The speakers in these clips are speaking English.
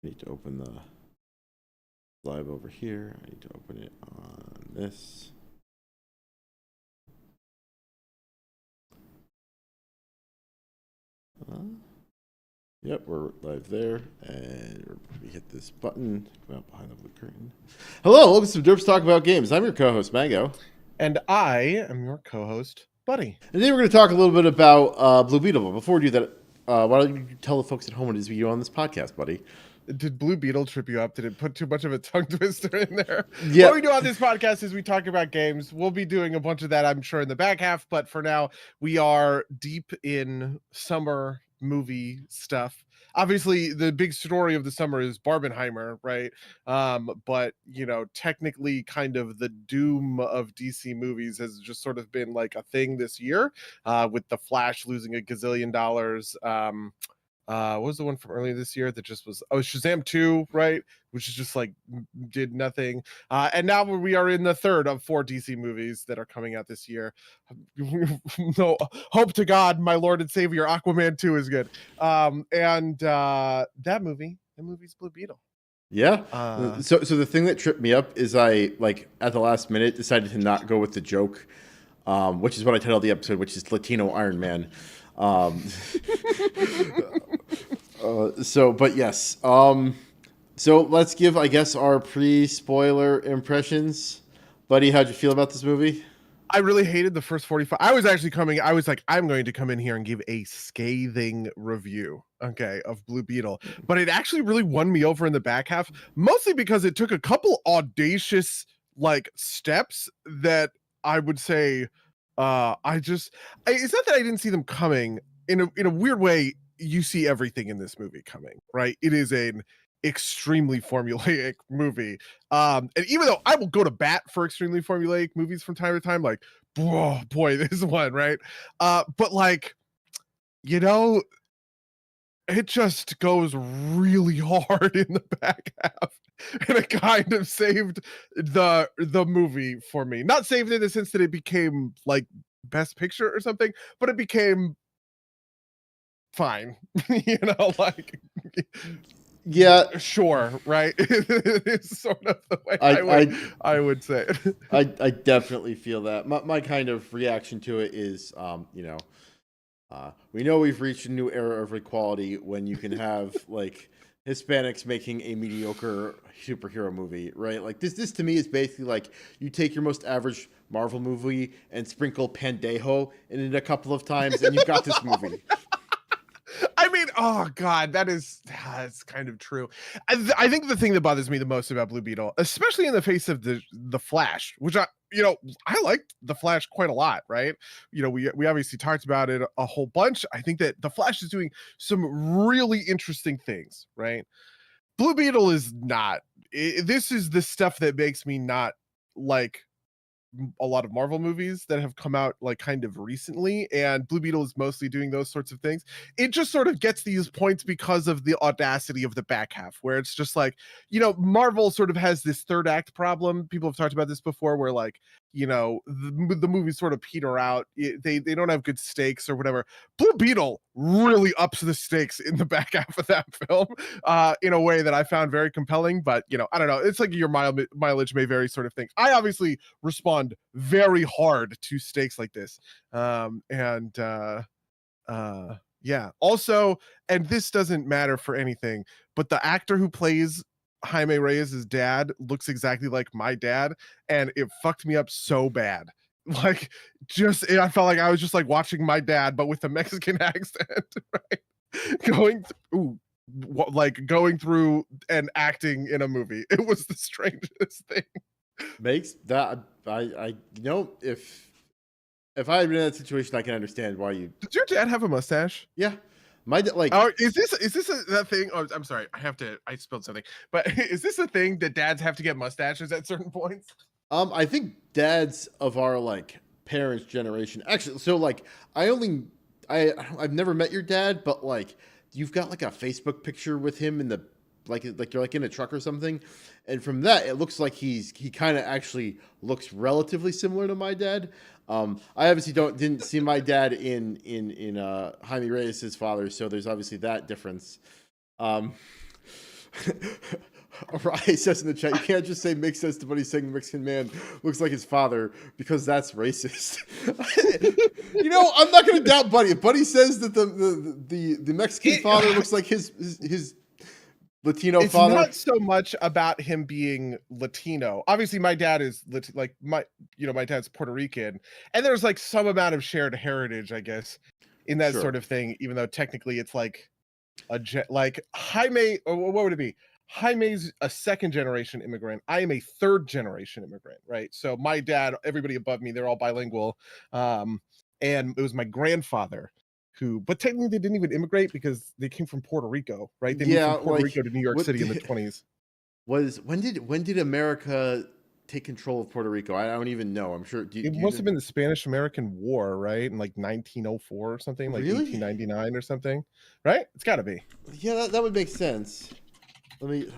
need to open the live over here. I need to open it on this. Yep, we're live there, and we hit this button. Come out behind the blue curtain. Hello, welcome to Derps Talk About Games. I'm your co-host, Mango. And I am your co-host, Buddy. And today we're going to talk a little bit about Blue Beetle. But before we do that, why don't you tell the folks at home what it is we do on this podcast, buddy? Did Blue Beetle trip you up? Did it put too much of a tongue twister in there? Yeah. What we do on this podcast is we talk about games. We'll be doing a bunch of that, I'm sure, in the back half. But for now, we are deep in summer movie stuff. Obviously, the big story of the summer is Barbenheimer, right? But, you know, technically kind of the doom of DC movies has just sort of been like a thing this year, with The Flash losing a gazillion dollars. What was the one from earlier this year that just was Shazam 2, right? Which is just like did nothing. And now we are in the third of 4 DC movies that are coming out this year. No, hope to God, my Lord and Savior, Aquaman 2 is good. That movie's Blue Beetle. Yeah. So the thing that tripped me up is I, like, at the last minute decided to not go with the joke, which is what I titled the episode, which is Latino Iron Man. But yes. So let's give, I guess, our pre-spoiler impressions. Buddy, how'd you feel about this movie? I really hated the first 45. I was like, I'm going to come in here and give a scathing review, okay, of Blue Beetle. But it actually really won me over in the back half, mostly because it took a couple audacious, like, steps that I would say, it's not that I didn't see them coming. In a weird way, you see everything in this movie coming, right? It is an extremely formulaic movie. And even though I will go to bat for extremely formulaic movies from time to time, like, oh boy, this one, right? But like, you know, it just goes really hard in the back half. And it kind of saved the movie for me. Not saved in the sense that it became like best picture or something, but it became fine. You know, like, yeah, sure, right? It's sort of the way I would say it. I definitely feel that. My kind of reaction to it is, we know we've reached a new era of equality when you can have like Hispanics making a mediocre superhero movie, right? Like this to me is basically like you take your most average Marvel movie and sprinkle Pandejo in it a couple of times, and you've got this movie. I mean, oh God, that's kind of true. I think the thing that bothers me the most about Blue Beetle, especially in the face of the Flash, which I liked the Flash quite a lot, right? You know, we obviously talked about it a whole bunch. I think that the Flash is doing some really interesting things, right? Blue Beetle is not. This is the stuff that makes me not like a lot of Marvel movies that have come out like kind of recently, and Blue Beetle is mostly doing those sorts of things. It just sort of gets these points because of the audacity of the back half, where it's just like, you know, Marvel sort of has this third act problem. People have talked about this before, where like, you know, the movies sort of peter out. They don't have good stakes or whatever. Blue Beetle really ups the stakes in the back half of that film, in a way that I found very compelling. But, you know, I don't know. It's like your mileage may vary sort of thing. I obviously respond very hard to stakes like this. Yeah. Also, and this doesn't matter for anything, but the actor who plays Jaime Reyes' dad looks exactly like my dad, and it fucked me up so bad. Like, I felt like I was just like watching my dad, but with a Mexican accent, right? Going through and acting in a movie. It was the strangest thing. Makes that I if I had been in that situation, I can understand why you. Does your dad have a mustache? Yeah, my like. Oh, is this that thing? Oh, I'm sorry. I spilled something. But is this a thing that dads have to get mustaches at certain points? I think dads of our like parents' generation actually. So like, I've never met your dad, but like, you've got like a Facebook picture with him in the like you're like in a truck or something, and from that it looks like he kind of actually looks relatively similar to my dad. I obviously didn't see my dad in Jaime Reyes' father, so there's obviously that difference. Rai says in the chat, you can't just say makes sense to what he's saying. Mexican man looks like his father because that's racist. I'm not going to doubt Buddy. If Buddy says that the Mexican father looks like his Latino It's father, not so much about him being Latino. Obviously, my dad is my dad's Puerto Rican, and there's like some amount of shared heritage, I guess, in that Sure. sort of thing. Even though technically it's like like Jaime, or what would it be? Jaime's a second generation immigrant. I am a third generation immigrant, right? So my dad, everybody above me, they're all bilingual. And it was my grandfather who, but technically they didn't even immigrate because they came from Puerto Rico, right? They moved from Puerto Rico to New York City in the 20s. When did America take control of Puerto Rico? I don't even know. I'm sure It must have been the Spanish-American War, right? In like 1904 or something, like Really? 1899 or something, right? It's got to be. Yeah, that would make sense. Let me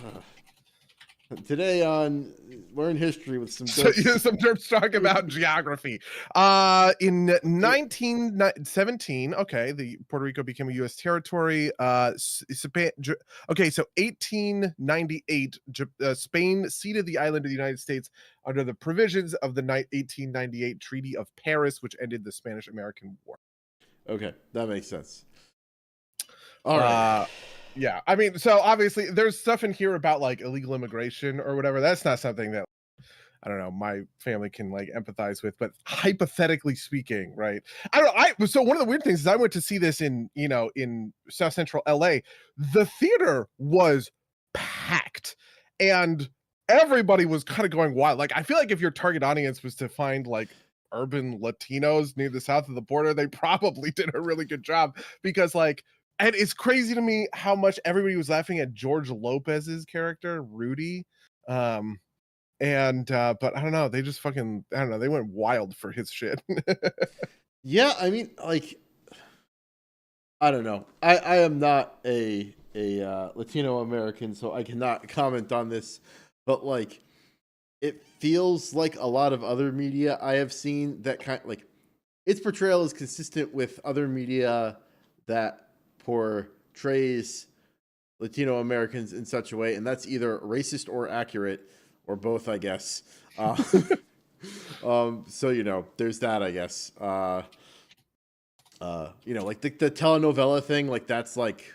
today on Learn History with some Derps. Some Derps talk about geography. In 1917, okay, the Puerto Rico became a U.S. territory. Okay, so 1898, Spain ceded the island to the United States under the provisions of the 1898 Treaty of Paris, which ended the Spanish-American War. Okay, that makes sense. All right. Yeah, I mean, so obviously there's stuff in here about like illegal immigration or whatever. That's not something that, I don't know, my family can like empathize with, but hypothetically speaking, right? I don't know. So one of the weird things is I went to see this in South Central LA. The theater was packed and everybody was kind of going wild. Like, I feel like if your target audience was to find like urban Latinos near the south of the border, they probably did a really good job because like, and it's crazy to me how much everybody was laughing at George Lopez's character, Rudy. But I don't know, they just fucking, I don't know, they went wild for his shit. Yeah, I mean, like, I don't know. I am not a Latino American, so I cannot comment on this. But like, it feels like a lot of other media I have seen that kind like its portrayal is consistent with other media that portrays Latino Americans in such a way, and that's either racist or accurate, or both, I guess. So there's that, I guess. Like the telenovela thing, like that's like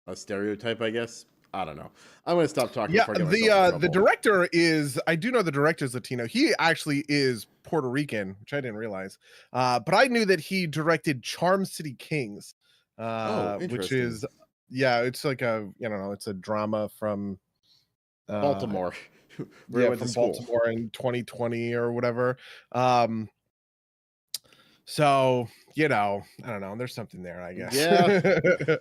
a stereotype, I guess. I don't know. I'm gonna stop talking. Yeah, before I get myself in trouble. the director is, I do know the director is Latino. He actually is Puerto Rican, which I didn't realize. But I knew that he directed Charm City Kings, which is, yeah, it's like it's a drama from Baltimore. Yeah, from Baltimore in 2020 or whatever. So I don't know. There's something there, I guess. Yeah.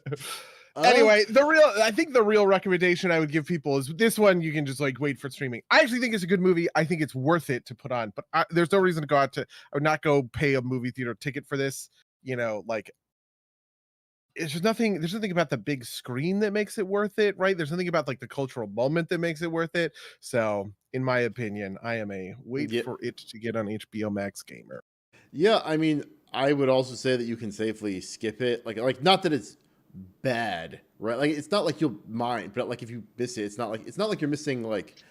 Anyway, I think the real recommendation I would give people is this one. You can just like wait for streaming. I actually think it's a good movie. I think it's worth it to put on, but there's no reason to go out to or not go pay a movie theater ticket for this. Like there's nothing about the big screen that makes it worth it, right? There's nothing about like the cultural moment that makes it worth it. So, in my opinion, I am a wait for it to get on HBO Max gamer. Yeah, I mean, I would also say that you can safely skip it. Like not that it's bad, right? Like it's not like you'll mind, but like if you miss it, it's not like you're missing like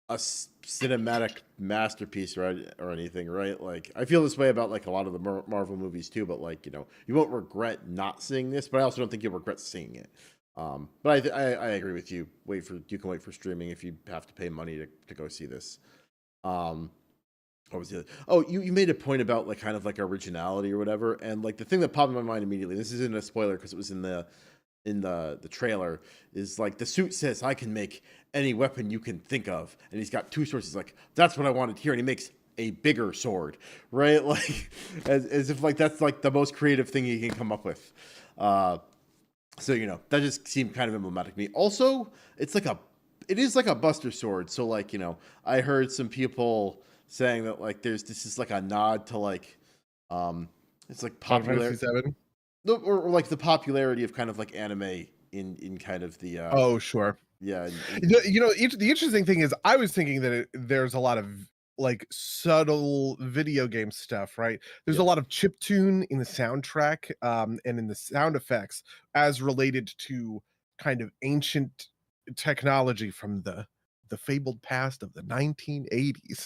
a cinematic masterpiece or anything, right? Like I feel this way about like a lot of the Marvel movies too, but like you won't regret not seeing this, but I also don't think you'll regret seeing it. But I agree with you. You can wait for streaming if you have to pay money to go see this. What was the other? Oh, you made a point about like kind of like originality or whatever, and like the thing that popped in my mind immediately. This isn't a spoiler because it was in the trailer. Is like the suit says I can make any weapon you can think of, and he's got two swords. He's like, that's what I wanted here, and he makes a bigger sword, right? Like as if like that's like the most creative thing he can come up with. So that just seemed kind of emblematic to me. Also, it is like a Buster sword. So like I heard some people saying that like this is like a nod to like it's like popular or like the popularity of kind of like anime in kind of the oh sure, yeah. The interesting thing is I was thinking that there's a lot of like subtle video game stuff, right? There's a lot of chiptune in the soundtrack and in the sound effects as related to kind of ancient technology from the fabled past of the 1980s.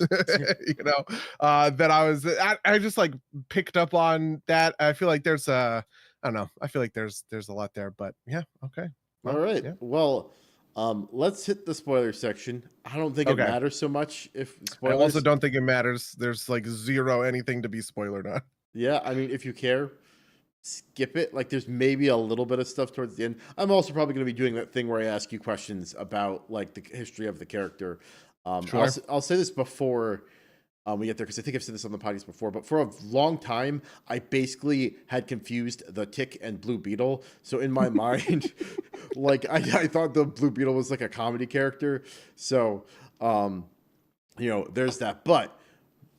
That I just like picked up on that. I feel like there's I don't know. I feel like there's a lot there, but yeah, okay. All Well, right. yeah. Well, let's hit the spoiler section. I don't think it Okay. matters so much if I also spoilers. don't think it matters. There's like zero anything to be spoilered on. Yeah, I mean, if you care, skip it. Like, there's maybe a little bit of stuff towards the end. I'm also probably going to be doing that thing where I ask you questions about like the history of the character. Sure. I'll say this before we get there because I think I've said this on the podcast before. But for a long time, I basically had confused the Tick and Blue Beetle. So in my mind, like I thought the Blue Beetle was like a comedy character. So there's that. But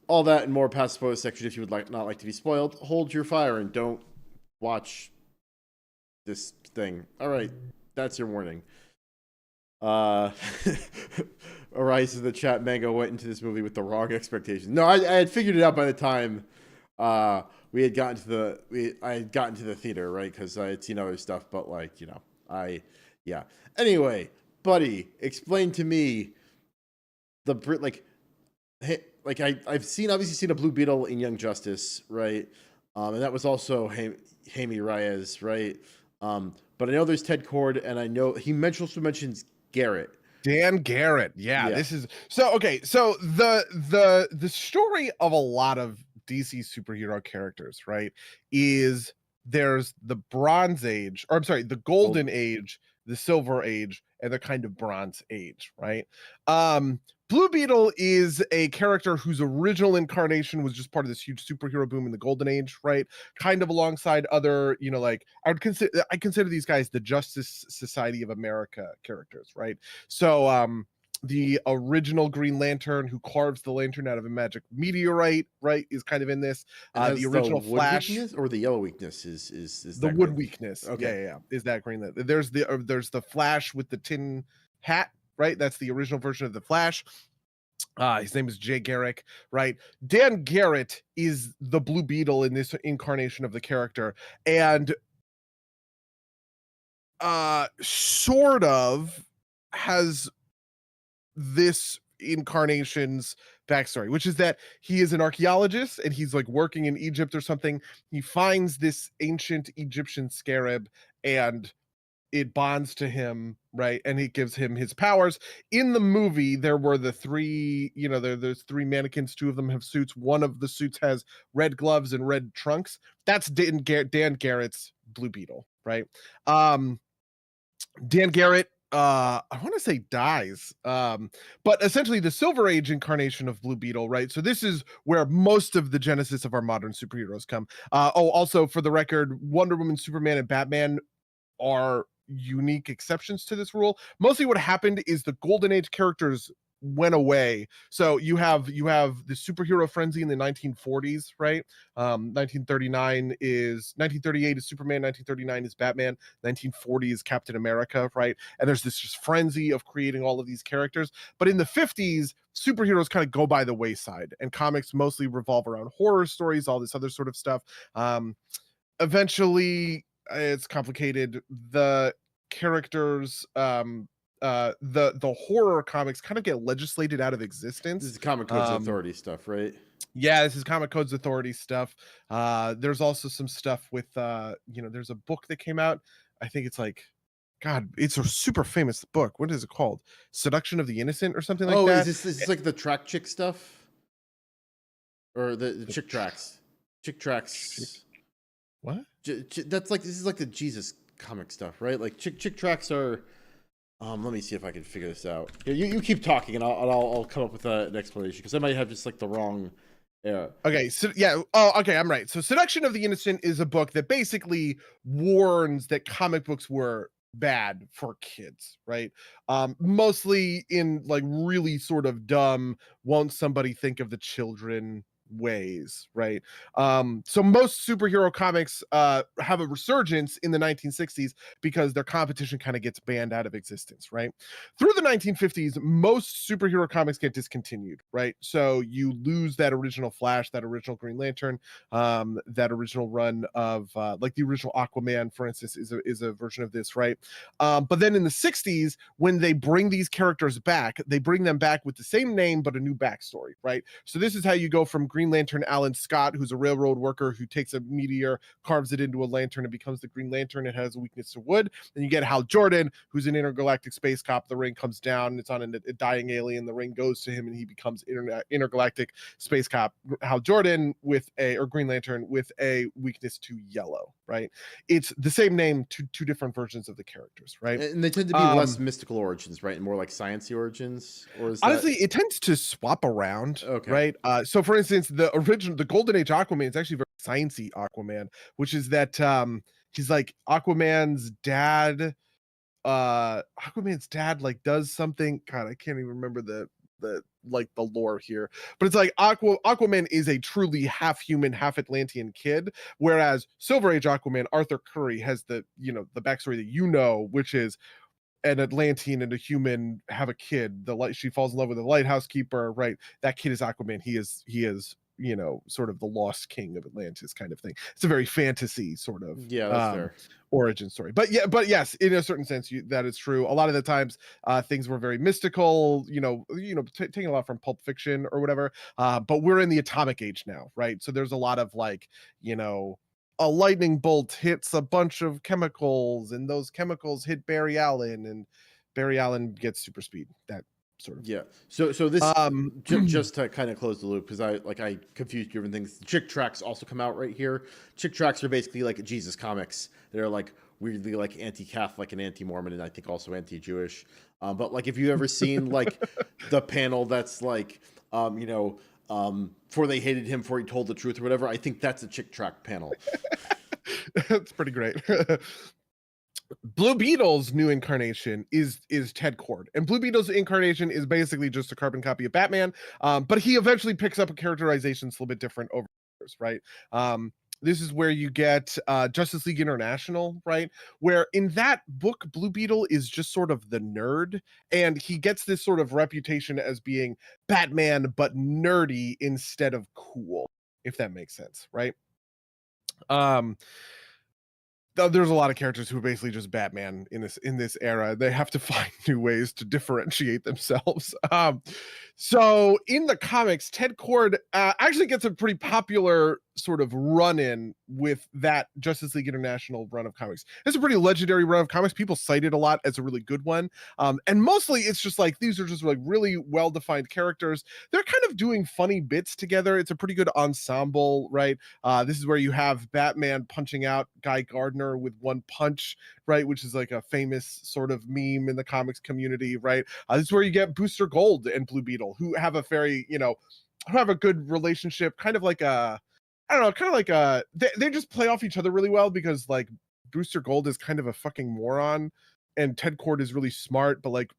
all that and more past spoiler section. If you would not like to be spoiled, hold your fire and don't watch this thing. All right, that's your warning. Arise in the chat. Mango went into this movie with the wrong expectations. No, I had figured it out by the time we had gotten to I had gotten to the theater, right? Because I had seen other stuff, but yeah. Anyway, buddy, explain to me the I've obviously seen a Blue Beetle in Young Justice, right? And that was also Jaime Reyes, right? But I know there's Ted Cord, and I know he also mentions Garrett. Dan Garrett. Yeah, this is so okay. So the story of a lot of DC superhero characters, right, is there's the Bronze Age, or I'm sorry, the Golden Age, the Silver Age, and the kind of Bronze Age, right? Blue Beetle is a character whose original incarnation was just part of this huge superhero boom in the Golden Age, right? Kind of alongside other, like I consider these guys the Justice Society of America characters, right? So the original Green Lantern who carves the lantern out of a magic meteorite, right, is kind of in this. The original Flash or the yellow weakness is the wood weakness. Okay. Yeah. Is that Green Lantern? There's the Flash with the tin hat, right? That's the original version of the Flash. His name is Jay Garrick, right? Dan Garrett is the Blue Beetle in this incarnation of the character, and sort of has this incarnation's backstory, which is that he is an archaeologist and he's like working in Egypt or something. He finds this ancient Egyptian scarab and it bonds to him, right? And it gives him his powers. In the movie, there were the three, there's three mannequins. Two of them have suits. One of the suits has red gloves and red trunks. That's Dan Garrett's Blue Beetle, right? Dan Garrett, I want to say dies. But essentially the Silver Age incarnation of Blue Beetle, right? So this is where most of the genesis of our modern superheroes come. Also for the record, Wonder Woman, Superman, and Batman are unique exceptions to this rule. Mostly what happened is the Golden Age characters went away. So you have the superhero frenzy in the 1940s, right? 1938 is Superman, 1939 is Batman, 1940 is Captain America, right? And there's this just frenzy of creating all of these characters. But in the 50s, superheroes kind of go by the wayside, and comics mostly revolve around horror stories, all this other sort of stuff. Eventually, it's complicated. The characters, the horror comics kind of get legislated out of existence. This is Comic Codes Authority stuff, right? Yeah, this is Comic Codes Authority stuff. There's also some stuff with there's a book that came out. I think it's like, God, it's a super famous book. What is it called? Seduction of the Innocent or something like that. Is this like the track chick stuff? Or the chick tracks? Chick tracks. What? That's like, this is like the Jesus comic stuff, right? Like chick tracks are. Let me see if I can figure this out. You keep talking, and I'll come up with an explanation because I might have just like the wrong. Okay. So yeah. Oh, okay. I'm right. So Seduction of the Innocent is a book that basically warns that comic books were bad for kids, right? Mostly in like really sort of dumb, won't somebody think of the children ways, right? So most superhero comics have a resurgence in the 1960s because their competition kind of gets banned out of existence, right? Through the 1950s, most superhero comics get discontinued, right? So you lose that original Flash, that original Green Lantern, that original run of like the original Aquaman, for instance, is a version of this, right? But then in the 60s, when they bring these characters back, they bring them back with the same name but a new backstory, right? So this is how you go from Green Lantern Alan Scott, who's a railroad worker who takes a meteor, carves it into a lantern, and becomes the Green Lantern. It has a weakness to wood. Then you get Hal Jordan, who's an intergalactic space cop. The ring comes down, it's on a dying alien. The ring goes to him, and he becomes intergalactic space cop Hal Jordan or Green Lantern with a weakness to yellow, right? It's the same name, two different versions of the characters, right? And they tend to be less mystical origins, right? And more like sciencey origins, or is honestly it tends to swap around, okay, right? So for instance, the Golden Age Aquaman is actually very sciencey Aquaman, which is that he's like Aquaman's dad. Aquaman's dad like does something. God, I can't even remember the like the lore here, but it's like Aquaman is a truly half human, half Atlantean kid, whereas Silver Age Aquaman, Arthur Curry, has the the backstory that which is an Atlantean and a human have a kid. She falls in love with a lighthouse keeper, right? That kid is Aquaman. He is sort of the lost king of Atlantis kind of thing. It's a very fantasy sort of that's fair. Origin story. But yes, in a certain sense, that is true. A lot of the times, things were very mystical. Taking a lot from Pulp Fiction or whatever. But we're in the atomic age now, right? So there's a lot of like, a lightning bolt hits a bunch of chemicals, and those chemicals hit Barry Allen, and Barry Allen gets super speed. That sort of So this just to kind of close the loop, because I confused different things. Chick tracks also come out right here. Chick tracks are basically like Jesus comics. They're like weirdly like anti-Catholic and anti-Mormon, and I think also anti-Jewish. But like, if you ever seen like the panel that's like for they hated him for he told the truth or whatever, I think that's a Chick track panel. That's pretty great. Blue Beetle's new incarnation is Ted Cord, and Blue Beetle's incarnation is basically just a carbon copy of Batman, but he eventually picks up a characterization that's a little bit different over years, right? This is where you get Justice League International, right? Where in that book, Blue Beetle is just sort of the nerd, and he gets this sort of reputation as being Batman, but nerdy instead of cool, if that makes sense, right? There's a lot of characters who are basically just Batman in this era. They have to find new ways to differentiate themselves. So in the comics, Ted Cord actually gets a pretty popular sort of run-in with that Justice League International run of comics. It's a pretty legendary run of comics. People cite it a lot as a really good one. And mostly it's just like, these are just like really well-defined characters. They're kind of doing funny bits together. It's a pretty good ensemble, right? This is where you have Batman punching out Guy Gardner with one punch, right? Which is like a famous sort of meme in the comics community, right? This is where you get Booster Gold and Blue Beetle, who have a very, who have a good relationship, kind of like a, I don't know, kind of like they just play off each other really well, because like Booster Gold is kind of a fucking moron and Ted Cord is really smart, but like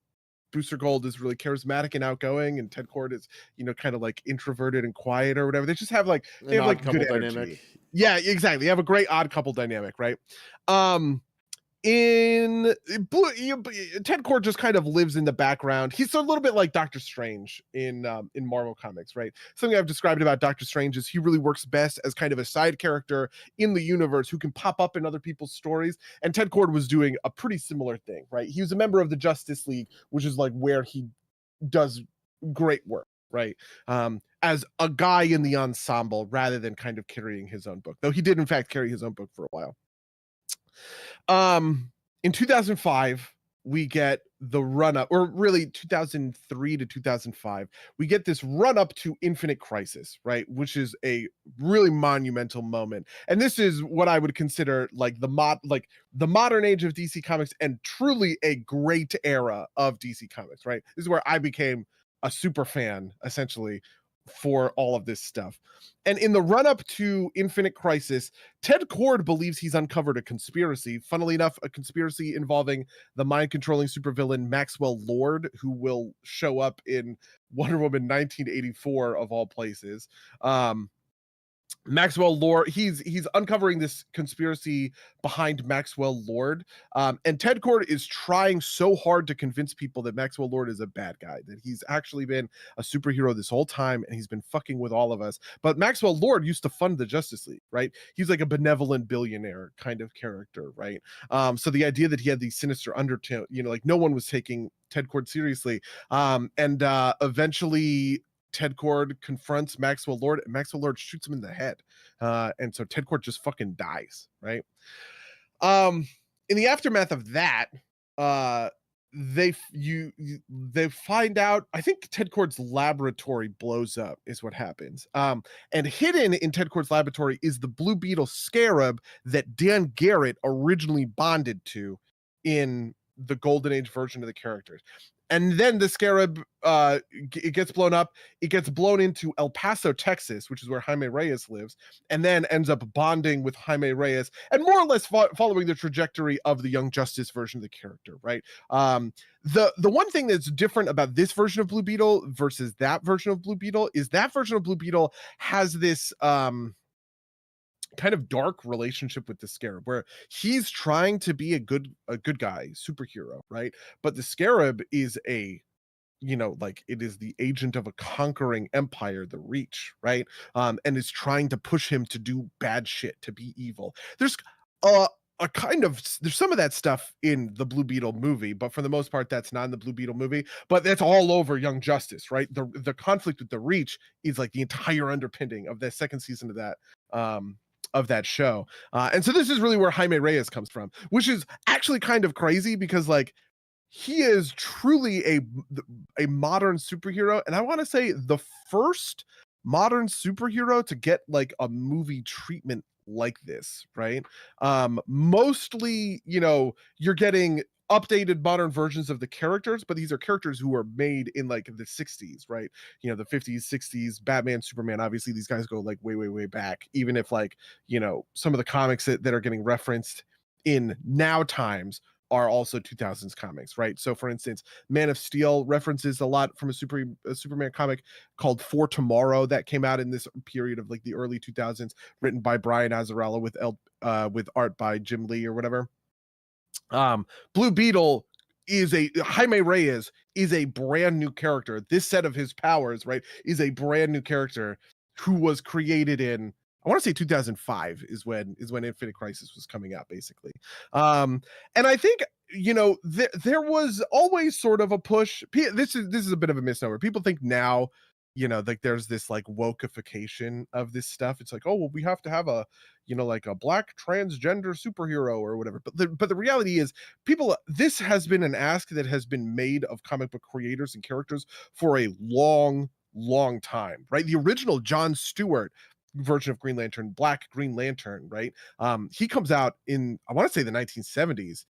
Booster Gold is really charismatic and outgoing, and Ted Cord is, kind of like introverted and quiet or whatever. They just have like, they have like good energy. Dynamic. Yeah, exactly. They have a great odd couple dynamic, right? In Blue, Ted Cord just kind of lives in the background. He's a little bit like Doctor Strange in Marvel Comics, right? Something I've described about Doctor Strange is he really works best as kind of a side character in the universe who can pop up in other people's stories. And Ted Cord was doing a pretty similar thing, right? He was a member of the Justice League, which is like where he does great work, right? As a guy in the ensemble rather than kind of carrying his own book, though he did in fact carry his own book for a while. In 2005, we get the run up, or really 2003 to 2005, we get this run up to Infinite Crisis, right? Which is a really monumental moment. And this is what I would consider like the modern age of DC Comics, and truly a great era of DC Comics, right? This is where I became a super fan, essentially, for all of this stuff. And in the run up to Infinite Crisis, Ted Kord believes he's uncovered a conspiracy. Funnily enough, a conspiracy involving the mind controlling supervillain Maxwell Lord, who will show up in Wonder Woman 1984 of all places. Maxwell Lord, he's uncovering this conspiracy behind Maxwell Lord, and Ted Kord is trying so hard to convince people that Maxwell Lord is a bad guy, that he's actually been a superhero this whole time and he's been fucking with all of us. But Maxwell Lord used to fund the Justice League, right? He's like a benevolent billionaire kind of character, right? So the idea that he had these sinister undertone, like no one was taking Ted Kord seriously, and eventually Ted Kord confronts Maxwell Lord, and Maxwell Lord shoots him in the head. And so Ted Kord just fucking dies, right? In the aftermath of that, they find out, I think Ted Kord's laboratory blows up is what happens. And hidden in Ted Kord's laboratory is the Blue Beetle Scarab that Dan Garrett originally bonded to in the Golden Age version of the characters. And then the Scarab, it gets blown up. It gets blown into El Paso, Texas, which is where Jaime Reyes lives, and then ends up bonding with Jaime Reyes and more or less following the trajectory of the Young Justice version of the character, right? The one thing that's different about this version of Blue Beetle versus that version of Blue Beetle is that version of Blue Beetle has this kind of dark relationship with the Scarab, where he's trying to be a good guy superhero, right? But the Scarab is it is the agent of a conquering empire, the Reach, right? And is trying to push him to do bad shit, to be evil. There's there's some of that stuff in the Blue Beetle movie, but for the most part, that's not in the Blue Beetle movie. But that's all over Young Justice, right? The conflict with the Reach is like the entire underpinning of the second season of that show. And so this is really where Jaime Reyes comes from, which is actually kind of crazy because like he is truly a modern superhero. And I want to say the first modern superhero to get like a movie treatment like this, right? Mostly, you're getting updated modern versions of the characters, but these are characters who were made in like the 60s, right? The 50s, 60s, Batman, Superman, obviously these guys go like way, way, way back, even if like, some of the comics that are getting referenced in now times are also 2000s comics, right? So for instance, Man of Steel references a lot from a Superman comic called For Tomorrow that came out in this period of like the early 2000s, written by Brian Azzarello with art by Jim Lee or whatever. Blue Beetle Jaime Reyes is a brand new character. This set of his powers, right, is a brand new character who was created in, I want to say 2005 is when Infinite Crisis was coming out, basically. And I think there was always sort of a push. This is a bit of a misnomer. People think now, like there's this like wokeification of this stuff. It's like, oh well, we have to have a like a black transgender superhero or whatever. But the reality is, this has been an ask that has been made of comic book creators and characters for a long time, right? The original John Stewart version of Green Lantern, Black Green Lantern, right? He comes out in, I want to say, the 1970s,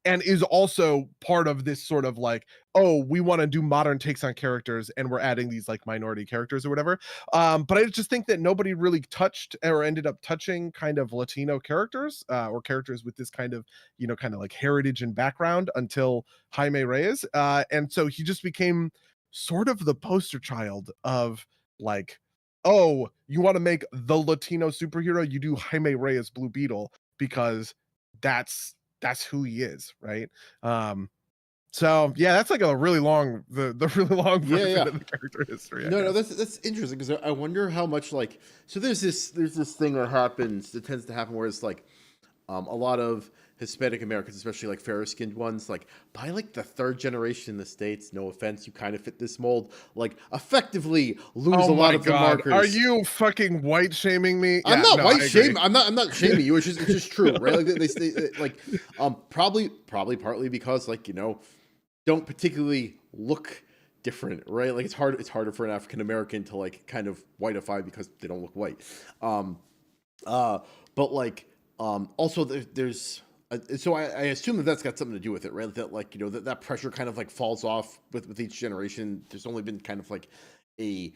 and is also part of this sort of like, oh, we want to do modern takes on characters and we're adding these like minority characters or whatever. But I just think that nobody really touched or ended up touching kind of Latino characters or characters with this kind of, kind of like heritage and background until Jaime Reyes. And so he just became sort of the poster child of like, oh, you want to make the Latino superhero, you do Jaime Reyes Blue Beetle because that's who he is, right? So yeah, that's like a really long the really long version of the character history. No, that's interesting because I wonder how much like, so there's this thing that tends to happen where it's like a lot of Hispanic Americans, especially like fairer skinned ones, like by like the third generation in the States, no offense, you kind of fit this mold, like effectively lose a lot of the markers. Are you fucking white shaming me? I'm not white shaming. I'm not shaming you. It's just true, right? Like they like probably partly because like don't particularly look different, right? Like it's harder for an African American to like kind of whiteify because they don't look white. But like also there's so I assume that's got something to do with it, right? That like that pressure kind of like falls off with each generation. There's only been kind of like a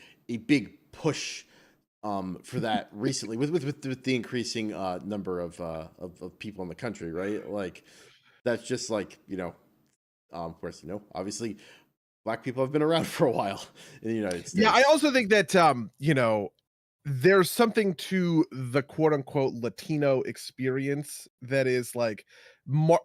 big push for that recently with the increasing number of people in the country, right? Like that's just like, of course, obviously black people have been around for a while in the United Yeah, I States. also think that there's something to the quote unquote Latino experience that is like on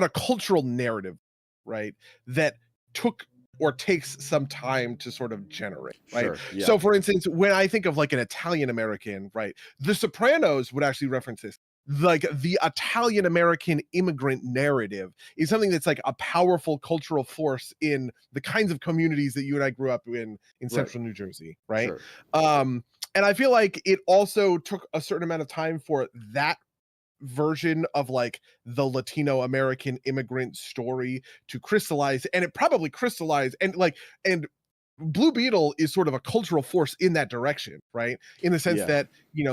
a cultural narrative, right? That took or takes some time to sort of generate, right? Sure. Yeah. So for instance, when I think of like an Italian American, right? The Sopranos would actually reference this. Like the Italian American immigrant narrative is something that's like a powerful cultural force in the kinds of communities that you and I grew up in Right. central New Jersey, right? Sure. And I feel like it also took a certain amount of time for that version of like the Latino American immigrant story to crystallize, and it probably crystallized and Blue Beetle is sort of a cultural force in that direction, right? In the sense Yeah. that,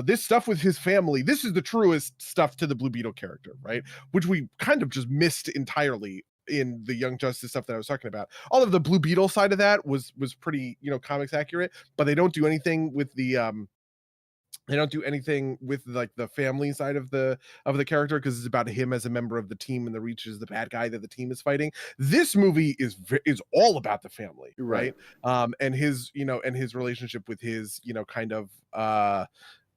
this stuff with his family, this is the truest stuff to the Blue Beetle character, right? Which we kind of just missed entirely in the Young Justice stuff that I was talking about. All of the Blue Beetle side of that was pretty, comics accurate, but they don't do anything with like the family side of the character, because it's about him as a member of the team, and the Reach is the bad guy that the team is fighting. This movie is all about the family, right? And his relationship with his kind of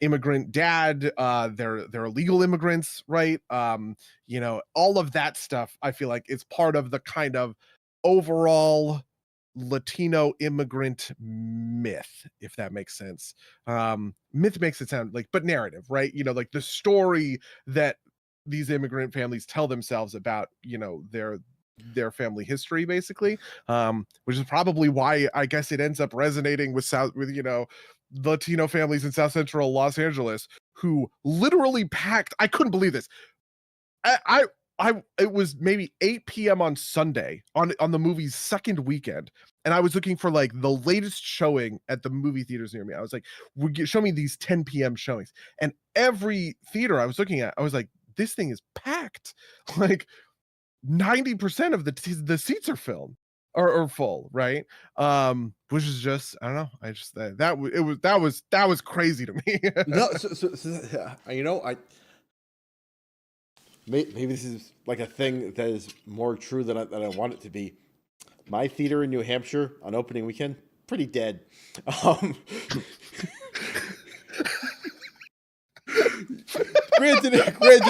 immigrant dad. They're illegal immigrants, right? All of that stuff I feel like is part of the kind of overall Latino immigrant myth, if that makes sense. Myth makes it sound like, but narrative, right? Like the story that these immigrant families tell themselves about, their family history, basically. Which is probably why I guess it ends up resonating with Latino families in South Central Los Angeles who literally packed. I couldn't believe this. It was maybe 8 p.m. on Sunday on the movie's second weekend, and I was looking for like the latest showing at the movie theaters near me. I was like, show me these 10 p.m. showings, and every theater I was looking at, I was like, this thing is packed. Like 90% of the seats are filled or full, right? Which is just, I don't know. I just that was crazy to me. No, I maybe this is like a thing that is more true than I want it to be. My theater in New Hampshire on opening weekend, pretty dead. Granted,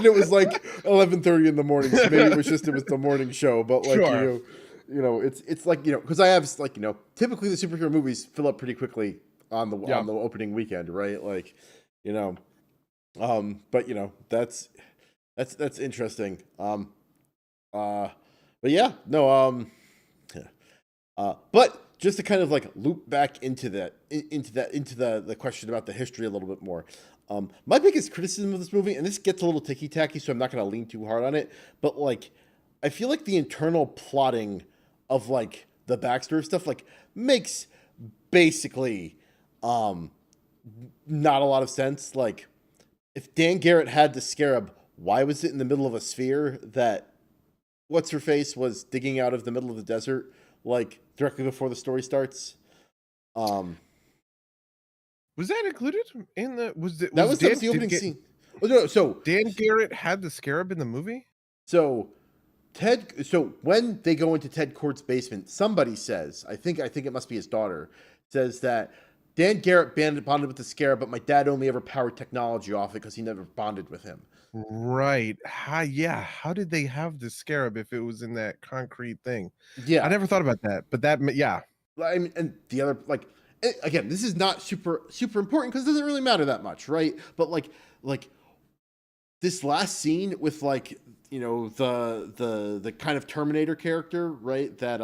it was like 11:30 in the morning, so maybe it was the morning show. But like Sure. it's like because I have like typically the superhero movies fill up pretty quickly on the opening weekend, right? Like but that's interesting. But yeah, no, but just to kind of like loop back into the question about the history a little bit more. My biggest criticism of this movie, and this gets a little ticky tacky, so I'm not going to lean too hard on it, but like, I feel like the internal plotting of like the backstory stuff like makes basically not a lot of sense. Like, if Dan Garrett had the Scarab, why was it in the middle of a sphere that what's her face was digging out of the middle of the desert, like directly before the story starts? Was that included in the? That was the opening scene. Oh, no, so Dan Garrett had the Scarab in the movie. So when they go into Ted Kort's basement, somebody says, I think it must be his daughter, says that Dan Garrett bonded with the Scarab, but my dad only ever powered technology off it because he never bonded with him. Right. How did they have the Scarab if it was in that concrete thing? Yeah. I never thought about that, but yeah. I mean, and the other, like, again, this is not super important because it doesn't really matter that much, right? But like this last scene with like, the kind of Terminator character, right? That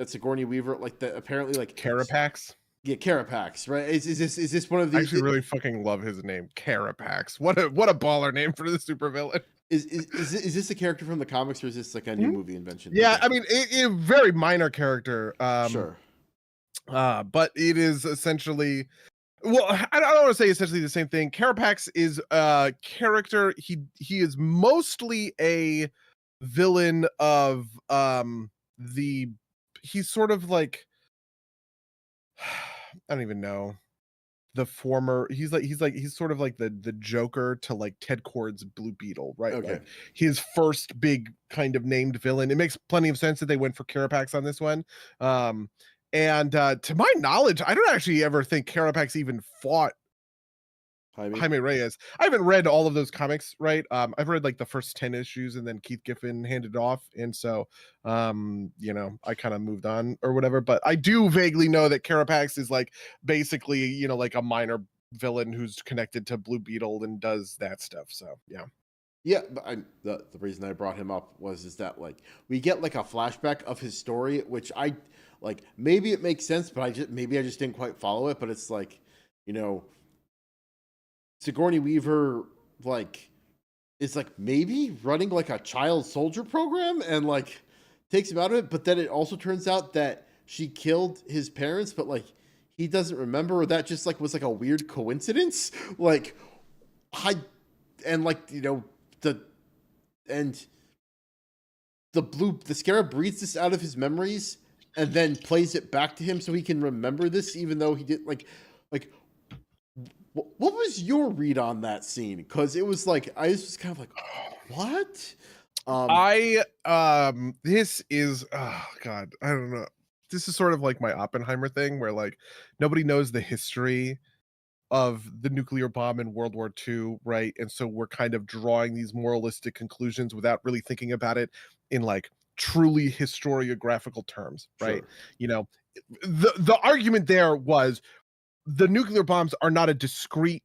Sigourney Weaver, like that apparently like Carapax. Yeah, Carapax, right? Is this one of these? I actually really fucking love his name, Carapax. What a baller name for the supervillain. Is this a character from the comics, or is this like a new movie invention? Yeah, okay. I mean, a very minor character. Sure. But it is essentially, well, I don't want to say essentially the same thing. Carapax is a character. He is mostly a villain of he's sort of like, I don't even know. The former he's sort of like the Joker to like Ted Kord's Blue Beetle, right? Okay. Like his first big kind of named villain. It makes plenty of sense that they went for Carapax on this one. Um, and to my knowledge, I don't actually ever think Carapax even fought Jaime. Jaime Reyes. I haven't read all of those comics, right? I've read like the first 10 issues and then Keith Giffen handed off. And so, I kind of moved on or whatever. But I do vaguely know that Carapax is like basically, like a minor villain who's connected to Blue Beetle and does that stuff. So, yeah. Yeah, but the reason I brought him up was is that like we get like a flashback of his story, which I like. Maybe it makes sense, but I just didn't quite follow it. But it's like, you know, Sigourney Weaver like is like maybe running like a child soldier program and like takes him out of it, but then it also turns out that she killed his parents, but like he doesn't remember, or that just like was like a weird coincidence. Like I and like the and the scarab breathes this out of his memories and then plays it back to him so he can remember this, even though he didn't like what was your read on that scene? Because it was like I was just kind of like, what? This is, oh god, I don't know. This is sort of like my Oppenheimer thing where like nobody knows the history of the nuclear bomb in World War II, right? And so we're kind of drawing these moralistic conclusions without really thinking about it in like truly historiographical terms, right? Sure, You know, the argument there was the nuclear bombs are not a discrete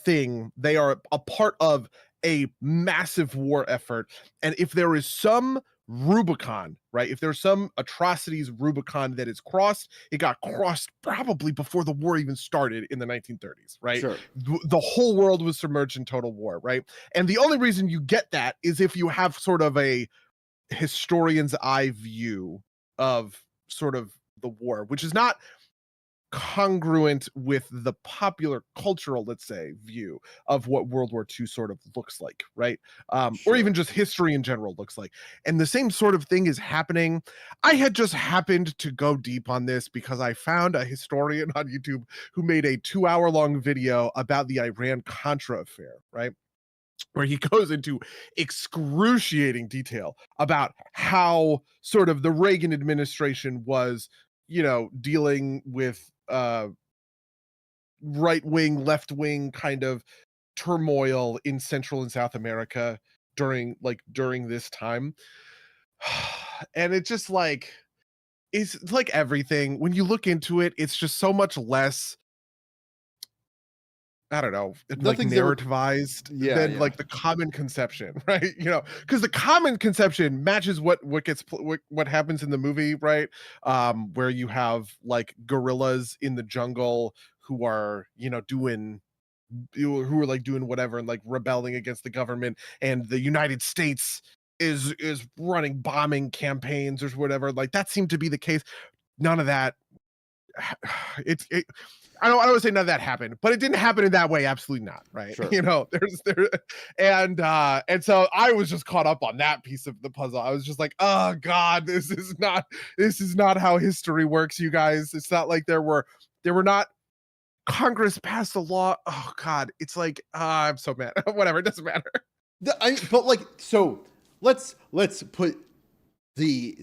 thing. They are a part of a massive war effort. And if there is some Rubicon, right? If there's some atrocities Rubicon that is crossed, it got crossed probably before the war even started in the 1930s, right? sure, The whole world was submerged in total war, right? And the only reason you get that is if you have sort of a historian's eye view of sort of the war, which is not congruent with the popular cultural, let's say, view of what World War II sort of looks like, right? Or even sure. just history in general looks like. And the same sort of thing is happening. I had just happened to go deep on this because I found a historian on YouTube who made a 2-hour long video about the Iran Contra affair, right? Where he goes into excruciating detail about how sort of the Reagan administration was, dealing with right wing, left wing kind of turmoil in Central and South America during this time. And it just like it's like everything. When you look into it, it's just so much less, I don't know, like Nothing's ever. narrativized Yeah, than yeah, like the common conception, right? Because the common conception matches what happens in the movie, right? Where you have like gorillas in the jungle who are, who are like doing whatever and like rebelling against the government, and the United States is running bombing campaigns or whatever. Like that seemed to be the case. None of that it's it, I don't want to say none of that happened, but it didn't happen in that way. Absolutely not, right? sure. There's there, and so I was just caught up on that piece of the puzzle. I was just like, oh god, this is not how history works, you guys. It's not like there were not Congress passed a law. Oh god, it's like I'm so mad. Whatever, it doesn't matter. But like, so let's put the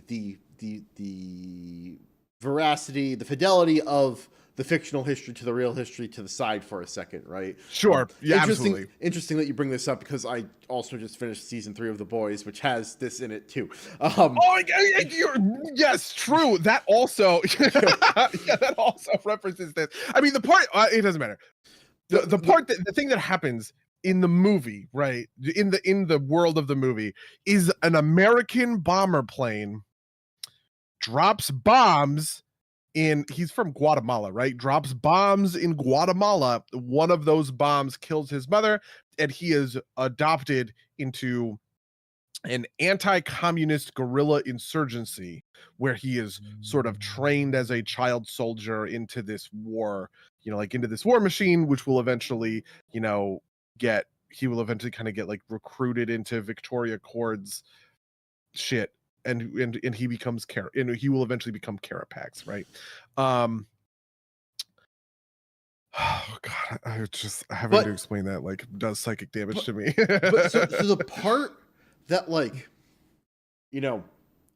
veracity, the fidelity of the fictional history to the real history to the side for a second, right? Sure, yeah, Interesting. absolutely. Interesting that you bring this up because I also just finished season 3 of The Boys, which has this in it too. Oh, yes, true. That also, yeah, that also references this. I mean, the part it doesn't matter. The thing that happens in the movie, right? In the world of the movie, is an American bomber plane drops bombs in. He's from Guatemala, right? Drops bombs in Guatemala. One of those bombs kills his mother, and he is adopted into an anti-communist guerrilla insurgency where he is sort of trained as a child soldier into this war, like into this war machine, which will eventually, he will eventually kind of get like recruited into Victoria Cord's shit, and he becomes and he will eventually become Carapax, right? Um Oh god, I just having to But explain that like does psychic damage but to me. so the part that like, you know,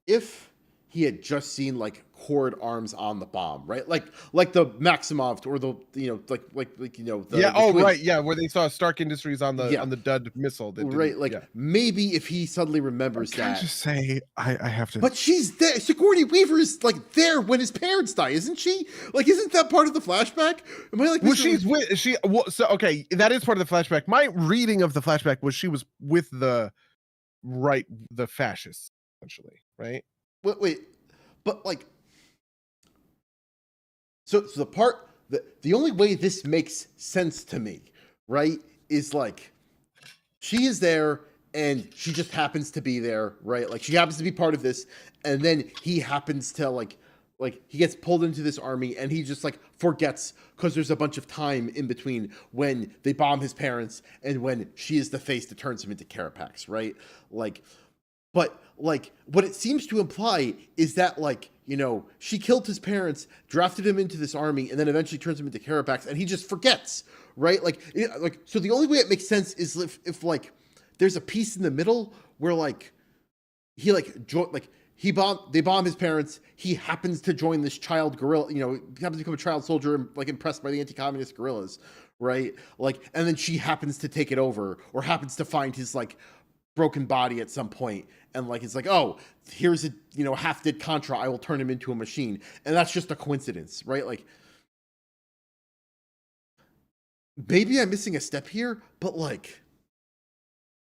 if he had just seen like cord arms on the bomb, right? Like the Maximov or the like Yeah. the Oh, twins. right. Yeah, where they saw Stark Industries Yeah, on the dud missile that didn't. right. Like Yeah. maybe if he suddenly remembers Can I that. just say I have to. But she's there. Sigourney Weaver is like there when his parents die, isn't she? Like, isn't that part of the flashback? Am I like, Well, she's with she. Well, so okay, that is part of the flashback. My reading of the flashback was she was with the fascists essentially, right? wait, but like, so the part the only way this makes sense to me, right, is like she is there and she just happens to be there, right? Like she happens to be part of this, and then he happens to like he gets pulled into this army and he just like forgets because there's a bunch of time in between when they bomb his parents and when she is the face that turns him into Carapax, right? Like, but like what it seems to imply is that like, she killed his parents, drafted him into this army, and then eventually turns him into Carapax, and he just forgets, right? Like so the only way it makes sense is if like there's a piece in the middle where like he they bomb his parents. He happens to join this child guerrilla, he happens to become a child soldier and like impressed by the anti-communist guerrillas, right? Like, and then she happens to take it over or happens to find his like broken body at some point, and like it's like, oh, here's a half dead Contra, I will turn him into a machine, and that's just a coincidence, right? Like maybe I'm missing a step here, but like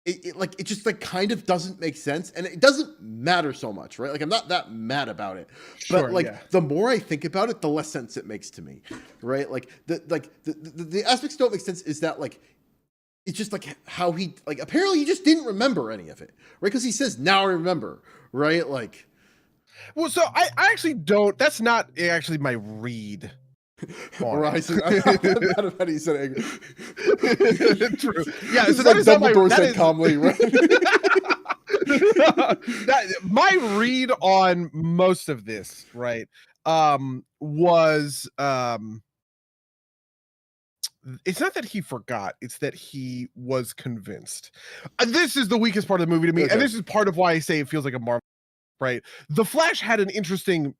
it just like kind of doesn't make sense, and it doesn't matter so much, right? Like I'm not that mad about it, but Sure. like Yeah. the more I think about it, the less sense it makes to me, right? Like the aspects don't make sense is that like it's just like how he like apparently he just didn't remember any of it, right? Because he says now I remember, right? Like, Well, so I actually don't. That's not actually my read. Rising. I'm not mad about it. He said angry. True. Yeah. This So is that like is not my. Dumbledore That said is, calmly, right? my read on most of this, right, was it's not that he forgot, it's that he was convinced. This is the weakest part of the movie to me, Okay. and this is part of why I say it feels like a Marvel, right? The Flash had an interesting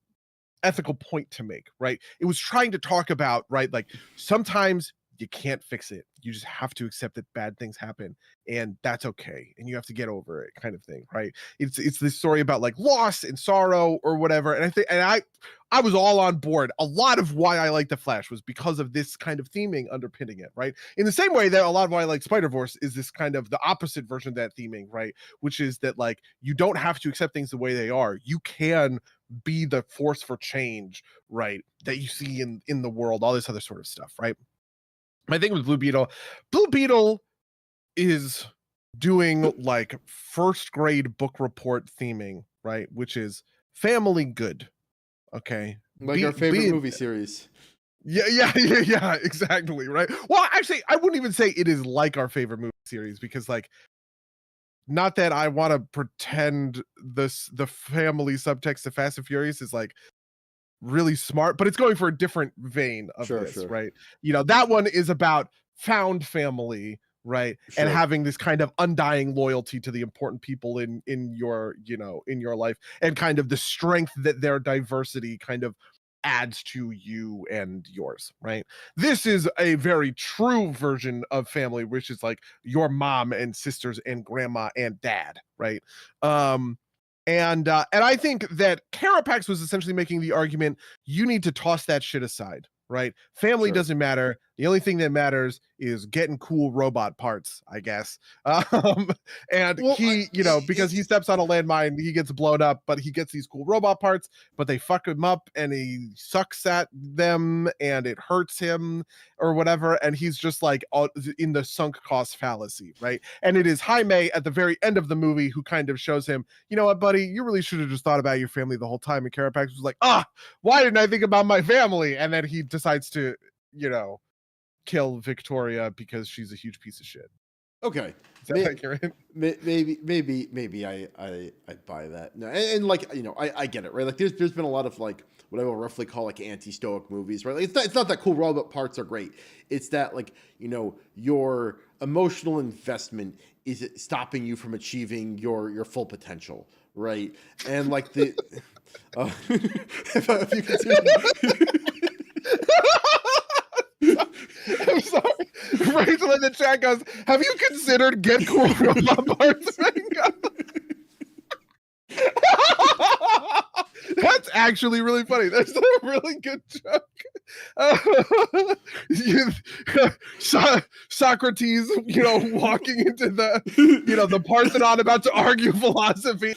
ethical point to make, right? It was trying to talk about, right, like sometimes you can't fix it. You just have to accept that bad things happen, and that's okay, and you have to get over it, kind of thing, right? It's this story about like loss and sorrow or whatever, and I was all on board. A lot of why I like the Flash was because of this kind of theming underpinning it, right? In the same way that a lot of why I like Spider-Verse is this kind of the opposite version of that theming, right? Which is that like you don't have to accept things the way they are. You can be the force for change, right? That you see in the world, all this other sort of stuff, right? My thing with Blue Beetle is doing like first grade book report theming, right? Which is family good. Okay. Like our favorite movie series. Yeah, exactly, right? Well, actually, I wouldn't even say it is like our favorite movie series because like not that I want to pretend the family subtext of Fast and Furious is like really smart, but it's going for a different vein of this, right? That one is about found family, right? And having this kind of undying loyalty to the important people in your, in your life, and kind of the strength that their diversity kind of adds to you and yours, right? This is a very true version of family, which is like your mom and sisters and grandma and dad, right? And I think that Carapax was essentially making the argument you need to toss that shit aside, right? Family doesn't matter. The only thing that matters is getting cool robot parts, I guess. And Well, he, because he steps on a landmine, he gets blown up, but he gets these cool robot parts, but they fuck him up and he sucks at them and it hurts him or whatever. And he's just like in the sunk cost fallacy, right? And it is Jaime at the very end of the movie who kind of shows him, you know what, buddy, you really should have just thought about your family the whole time. And Carapax was like, why didn't I think about my family? And then he decides to, kill Victoria because she's a huge piece of shit. Okay. Is that accurate? Maybe I buy that. No, and like, you know, I get it, right? Like there's been a lot of like what I will roughly call like anti-stoic movies, right? Like it's not that cool. Raw but parts are great. It's that like, you know, your emotional investment is stopping you from achieving your full potential, right? And like the if you consider I'm sorry. Rachel in the chat goes, "Have you considered Get Cool Robot Parts?" That's actually really funny. That's a really good joke. Socrates, you know, walking into the, you know, the Parthenon about to argue philosophy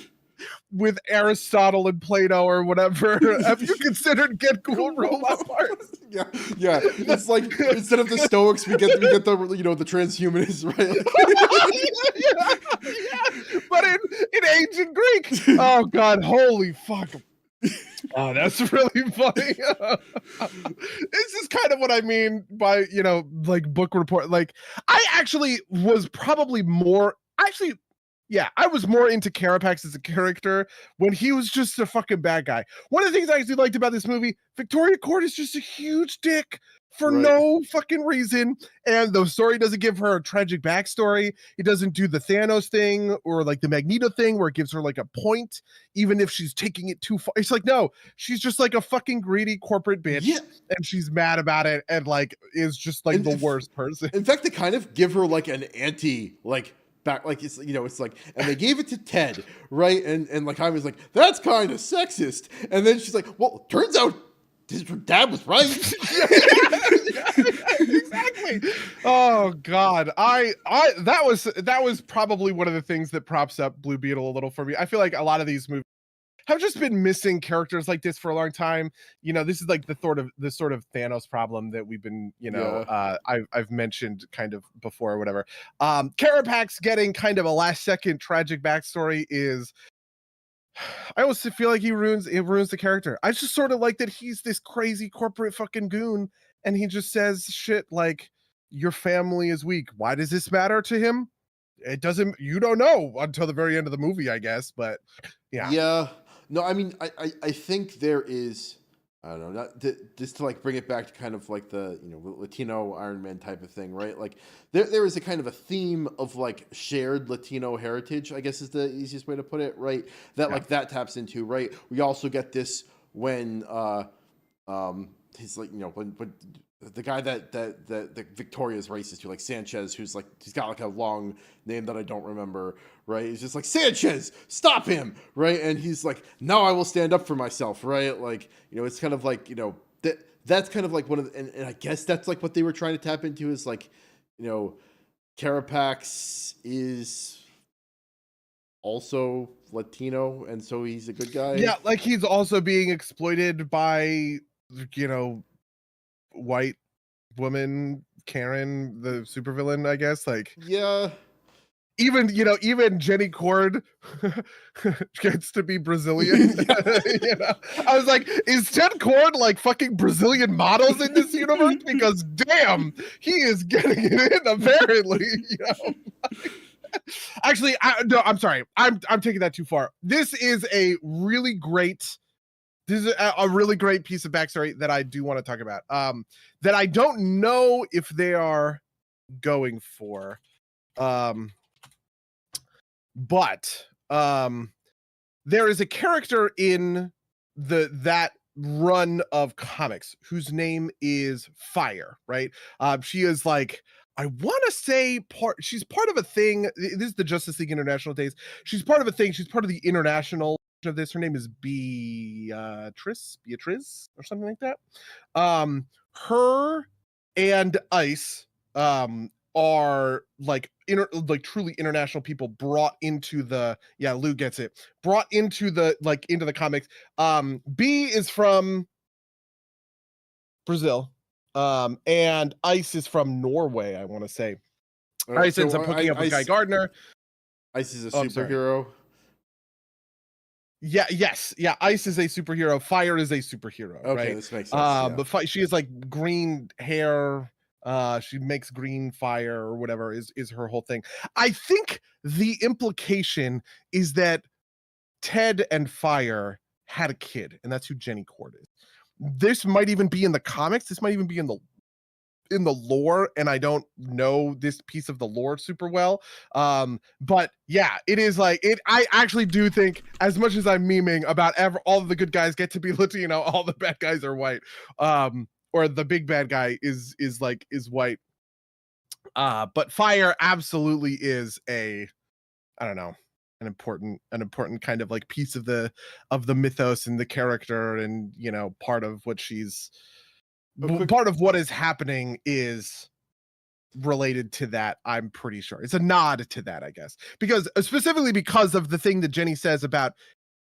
with Aristotle and Plato or whatever. Have you considered Get Cool Robot Parts? Yeah. It's like instead of the Stoics, we get the, you know, the transhumanists, right? Yeah. But in ancient Greek. Oh God, holy fuck. Oh, that's really funny. This is kind of what I mean by, you know, like book report. Like, I actually was probably more actually. Yeah, I was more into Carapax as a character when he was just a fucking bad guy. One of the things I actually liked about this movie, Victoria Court is just a huge dick for no fucking reason. And the story doesn't give her a tragic backstory. It doesn't do the Thanos thing or like the Magneto thing where it gives her like a point, even if she's taking it too far. It's like, no, she's just like a fucking greedy corporate bitch. Yeah. And she's mad about it and like is just like the worst person. In fact, they kind of give her like an anti, like, back, like, it's, you know, it's like, and they gave it to Ted, right? And like I was like, that's kind of sexist. And then she's like, well, turns out his dad was right. Exactly. Oh God, I that was probably one of the things that props up Blue Beetle a little for me. I feel like a lot of these movies have just been missing characters like this for a long time. You know, this is like the sort of Thanos problem that we've been, you know, I've mentioned kind of before or whatever. Carapax getting kind of a last second tragic backstory is, I almost feel like it ruins the character. I just sort of like that he's this crazy corporate fucking goon and he just says shit like, your family is weak. Why does this matter to him? It doesn't, you don't know until the very end of the movie, I guess, but yeah. No, I mean, I think there is, I don't know, not just to like bring it back to kind of like the, you know, Latino Iron Man type of thing, right? Like there is a kind of a theme of like shared Latino heritage, I guess is the easiest way to put it, right? That like that taps into, right? We also get this when he's like, you know, when the guy that Victoria's racist to, like Sanchez, who's like, he's got like a long name that I don't remember, right? He's just like, Sanchez, stop him, right? And he's like, now I will stand up for myself, right? Like, you know, it's kind of like, you know, that's kind of like one of the, and I guess that's like what they were trying to tap into is like, you know, Carapax is also Latino, and so he's a good guy. Yeah, like he's also being exploited by, you know, white woman Karen, the supervillain, I guess. Like, yeah, even, you know, even Jenny Cord gets to be Brazilian. You know, I was like, is Ted Cord like fucking Brazilian models in this universe? Because damn, he is getting it in apparently. You know. Actually, no, I'm sorry. I'm taking that too far. This is a really great. This is a really great piece of backstory that I do want to talk about. That I don't know if they are going for. But there is a character in that run of comics whose name is Fire, right? She is like, I want to say she's part of a thing. This is the Justice League International days. She's part of a thing. She's part of the international of this. Her name is Beatrice or something like that. Her and Ice are like truly international people brought into the, Lou gets it, brought into the into the comics. B is from Brazil, and Ice is from Norway, I want to say. All right, since I'm hooking up with Guy Gardner. Ice is a superhero. Yeah, yes. Yeah, Ice is a superhero. Fire is a superhero. Okay, right? This makes sense. But she has like green hair, She makes green fire or whatever is her whole thing. I think the implication is that Ted and Fire had a kid, and that's who Jenny Cord is. This might even be in the comics. This might even be in the lore, and I don't know this piece of the lore super well. But yeah, it is like it. I actually do think, as much as I'm memeing about all of the good guys get to be Latino, all the bad guys are white. Or the big bad guy is white. But Fire absolutely is I don't know, an important kind of like piece of the mythos and the character, and part of what part of what is happening is related to that. I'm pretty sure it's a nod to that, I guess, because specifically because of the thing that Jenny says about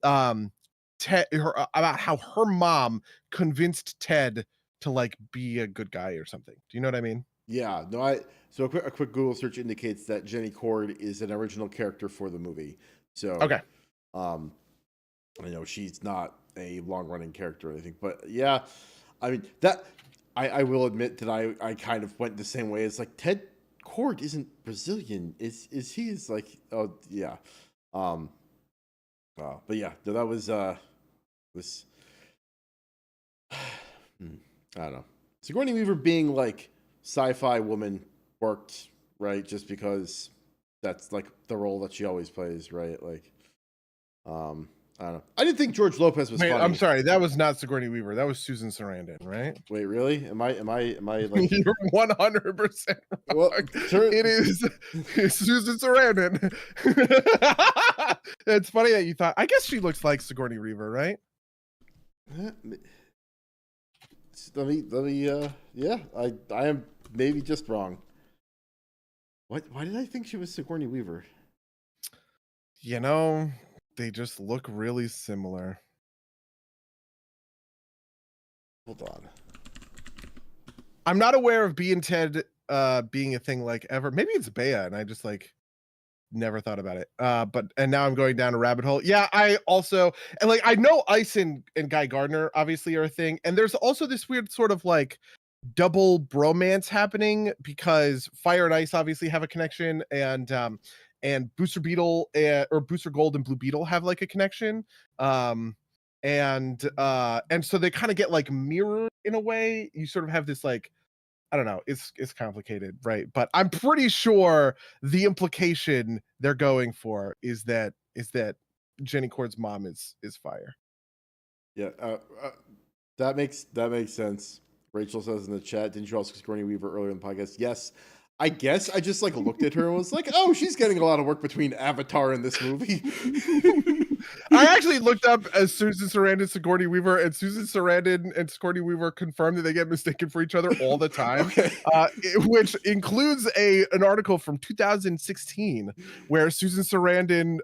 Ted, about how her mom convinced Ted to like be a good guy or something. Do you know what I mean? Yeah, no, so a quick Google search indicates that Jenny Cord is an original character for the movie. So Okay. She's not a long running character or anything, but yeah, I mean that I will admit that I kind of went the same way. It's like Ted Cord isn't Brazilian, is he? Is like, oh yeah, but yeah, no, that was I don't know. Sigourney Weaver being like sci-fi woman worked, right? Just because that's like the role that she always plays, right? Like, I don't know. I didn't think George Lopez was Wait, funny. I'm sorry, that was not Sigourney Weaver. That was Susan Sarandon, right? Wait, really? Am I like You're 100% well, it is Susan Sarandon. It's funny that you thought. I guess she looks like Sigourney Weaver, right? Let me yeah, I am maybe just wrong. Why did I think she was Sigourney Weaver? They just look really similar. Hold on. I'm not aware of Bee and Ted being a thing like ever. Maybe it's Bea and I just like never thought about it. And now I'm going down a rabbit hole. Yeah, I also, and like I know Ice and Guy Gardner obviously are a thing, and there's also this weird sort of like double bromance happening because Fire and Ice obviously have a connection, and Booster Beetle or Booster Gold and Blue Beetle have like a connection. And so they kind of get like mirrored in a way. You sort of have this like, I don't know, it's complicated, right? But I'm pretty sure the implication they're going for is that Jenny Cord's mom is Fire. Yeah, that makes sense. Rachel says in the chat, didn't you also Sigourney Weaver earlier in the podcast? Yes. I guess I just like looked at her and was like, oh, she's getting a lot of work between Avatar and this movie. I actually looked up as Susan Sarandon, Sigourney Weaver, and Susan Sarandon and Sigourney Weaver confirmed that they get mistaken for each other all the time, Okay. Which includes an article from 2016 where Susan Sarandon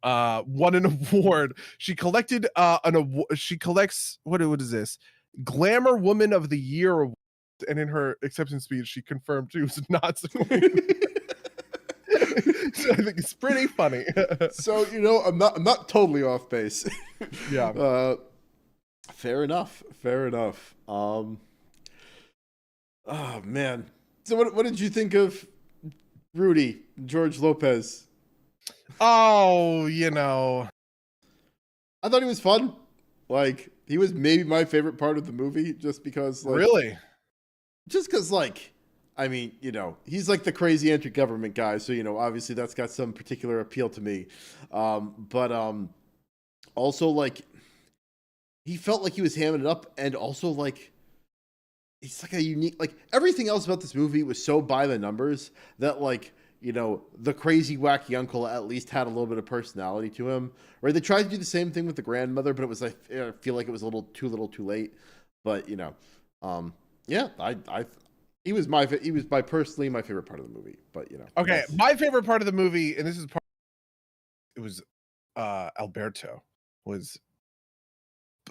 won an award. She collected an award. She collects what is this? Glamour Woman of the Year award. And in her acceptance speech, she confirmed she was not Sigourney Weaver. So I think it's pretty funny. So I'm not totally off base. Yeah. Fair enough. Oh man. So what did you think of Rudy, George Lopez? Oh, I thought he was fun. Like, he was maybe my favorite part of the movie, just because like, really? Just because, like, I mean, he's like the crazy anti-government guy, so obviously that's got some particular appeal to me. But also like, he felt like he was hamming it up, and also like, it's like a unique, like everything else about this movie was so by the numbers that like, the crazy wacky uncle at least had a little bit of personality to him. Right? They tried to do the same thing with the grandmother, but it was I feel like it was a little too late. But yeah, he was personally my favorite part of the movie. But okay, my favorite part of the movie, and this is part, it was Alberto was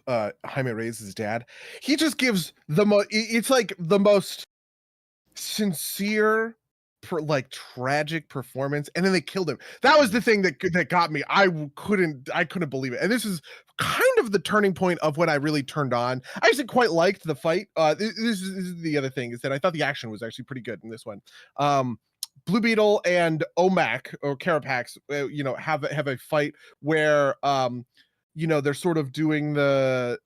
Jaime Reyes' dad. He just gives it's like the most sincere like tragic performance, and then they killed him. That was the thing that got me. I couldn't believe it. And this is kind of the turning point of when I really turned on. I actually quite liked the fight. This is the other thing, is that I thought the action was actually pretty good in this one. Blue Beetle and Omac or Carapax, have a fight where they're sort of doing the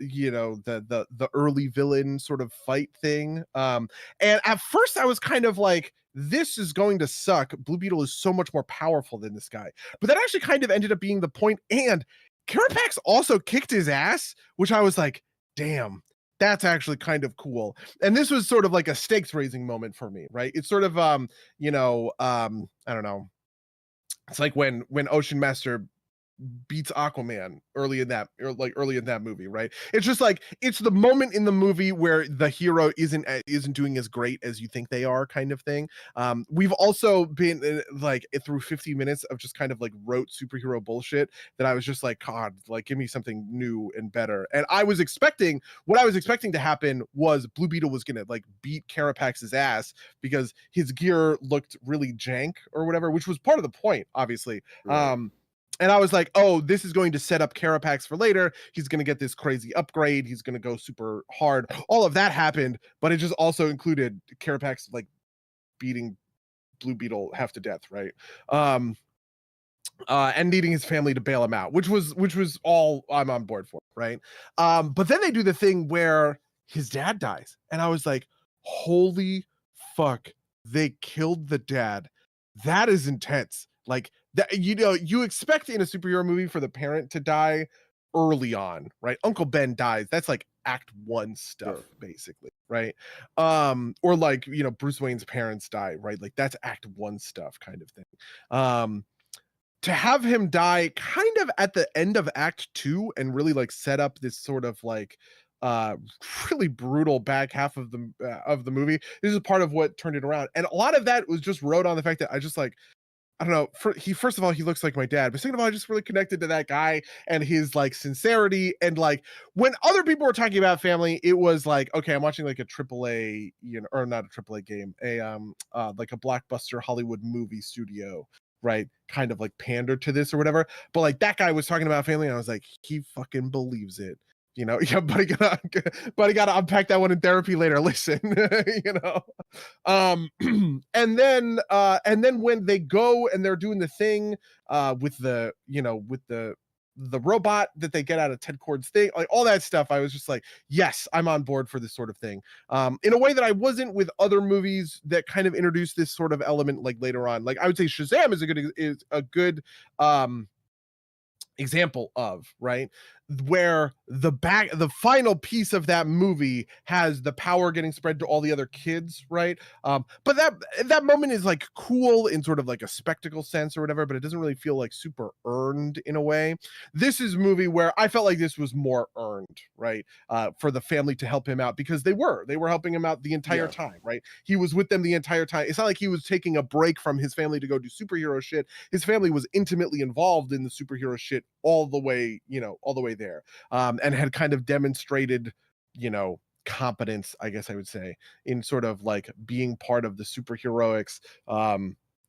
early villain sort of fight thing. And at first I was kind of like, this is going to suck. Blue Beetle is so much more powerful than this guy. But that actually kind of ended up being the point. And Carapax also kicked his ass, which I was like, damn, that's actually kind of cool. And this was sort of like a stakes raising moment for me, right? It's sort of I don't know. It's like when Ocean Master beats Aquaman early in that movie, right? It's just like, it's the moment in the movie where the hero isn't doing as great as you think they are, kind of thing. We've also been like through 50 minutes of just kind of like rote superhero bullshit that I was just like, God, like give me something new and better. And what I was expecting to happen was Blue Beetle was gonna like beat Carapax's ass because his gear looked really jank or whatever, which was part of the point, obviously. Right. And I was like, oh, this is going to set up Carapax for later. He's going to get this crazy upgrade. He's going to go super hard. All of that happened, but it just also included Carapax like beating Blue Beetle half to death, right? And needing his family to bail him out, which was all I'm on board for, right? But then they do the thing where his dad dies, and I was like, holy fuck, they killed the dad. That is intense. Like that, you expect in a superhero movie for the parent to die early on, right? Uncle Ben dies. That's like act 1 stuff, Sure. basically, right? Or like, Bruce Wayne's parents die, right? Like that's act 1 stuff, kind of thing. To have him die kind of at the end of act 2 and really like set up this sort of like uh really brutal back half of the movie. This is part of what turned it around. And a lot of that was just rode on the fact that I just like, I don't know. First of all, he looks like my dad, but second of all, I just really connected to that guy and his like sincerity. And like when other people were talking about family, it was like, okay, I'm watching like a triple A, or not a triple A game, like a blockbuster Hollywood movie studio, right? Kind of like pander to this or whatever. But like that guy was talking about family, and I was like, he fucking believes it. Yeah, buddy gotta unpack that one in therapy later. Listen, you know. Um, and then when they go and they're doing the thing with the robot that they get out of Ted Cord's thing, like all that stuff, I was just like, yes, I'm on board for this sort of thing. In a way that I wasn't with other movies that kind of introduced this sort of element like later on. Like I would say Shazam is a good example of, right, where the final piece of that movie has the power getting spread to all the other kids, right? But that moment is like cool in sort of like a spectacle sense or whatever, but it doesn't really feel like super earned in a way. This is a movie where I felt like this was more earned, right? For the family to help him out, because they were helping him out the entire Yeah. time, right? He was with them the entire time. It's not like he was taking a break from his family to go do superhero shit. His family was intimately involved in the superhero shit all the way there, and had kind of demonstrated, competence, I guess I would say, in sort of like being part of the superheroics,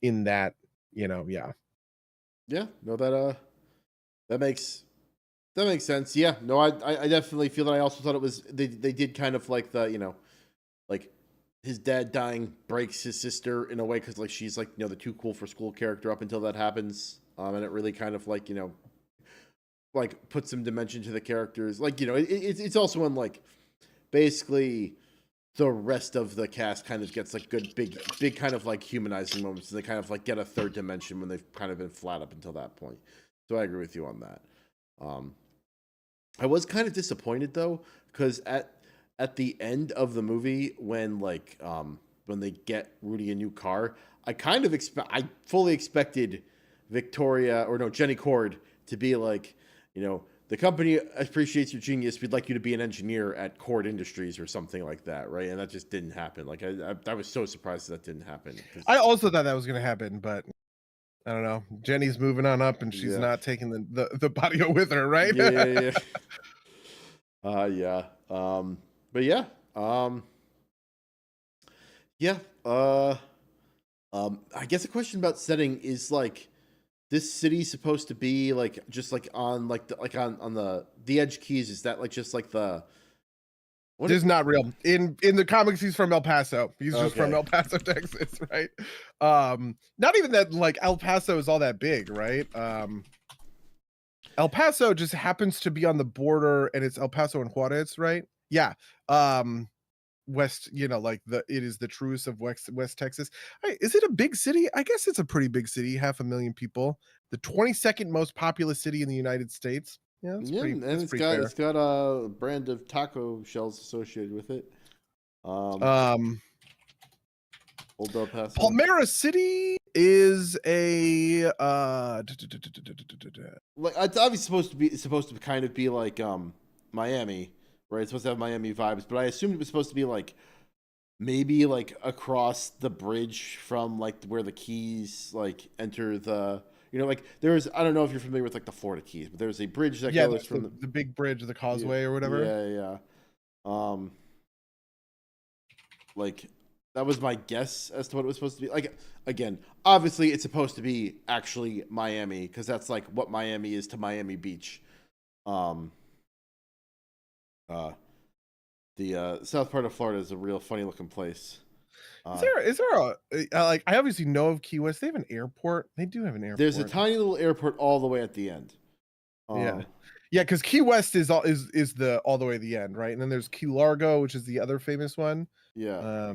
in that, yeah. Yeah. No, that makes sense. Yeah. No, I definitely feel that. I also thought it was they did kind of like like his dad dying breaks his sister in a way, because like she's like the too cool for school character up until that happens, and it really kind of like like put some dimension to the characters. Like it's also when like basically the rest of the cast kind of gets like good big kind of like humanizing moments, and they kind of like get a third dimension when they've kind of been flat up until that point. So I agree with you on that. Um, I was kind of disappointed though, because at the end of the movie, when they get Rudy a new car, I fully expected Jenny Cord to be like, the company appreciates your genius. We'd like you to be an engineer at Cord Industries or something like that, right? And that just didn't happen. Like I was so surprised that didn't happen. I also thought that was going to happen, but I don't know. Jenny's moving on up, and she's Yeah, not taking the Patio with her, right? yeah. Yeah. But yeah. Yeah. I guess a question about setting is like this city supposed to be like just like on like on the Edge Keys? Is that like just like the what? This is not real. In the comics, he's from El Paso. He's just from Okay. El Paso, Texas, right? Not even that like El Paso is all that big, right? El Paso just happens to be on the border, and it's El Paso and Juarez, right? Yeah. West, like it is the truest of West Texas. Is it a big city? I guess it's a pretty big city, 500,000 people. The 22nd most populous city in the United States. Yeah, Yeah, and that's it's pretty got fair. it's got a brand of taco shells associated with it. Um, Old El Paso. Palmera City is a Like it's obviously supposed to kind of be like Miami, right? It's supposed to have Miami vibes, but I assumed it was supposed to be like maybe like across the bridge from like where the Keys like enter the like there's I don't know if you're familiar with like the Florida Keys, but there's a bridge that goes from the big bridge, the causeway yeah, or whatever. Yeah. Like that was my guess as to what it was supposed to be. Like again, obviously it's supposed to be actually Miami because that's like what Miami is to Miami Beach. The south part of Florida is a real funny looking place. Is there a like I obviously know of Key West. They have an airport. They do have an airport. There's a tiny little airport all the way at the end. Yeah, because Key West is the all the way to the end, right? And then there's Key Largo, which is the other famous one. Yeah.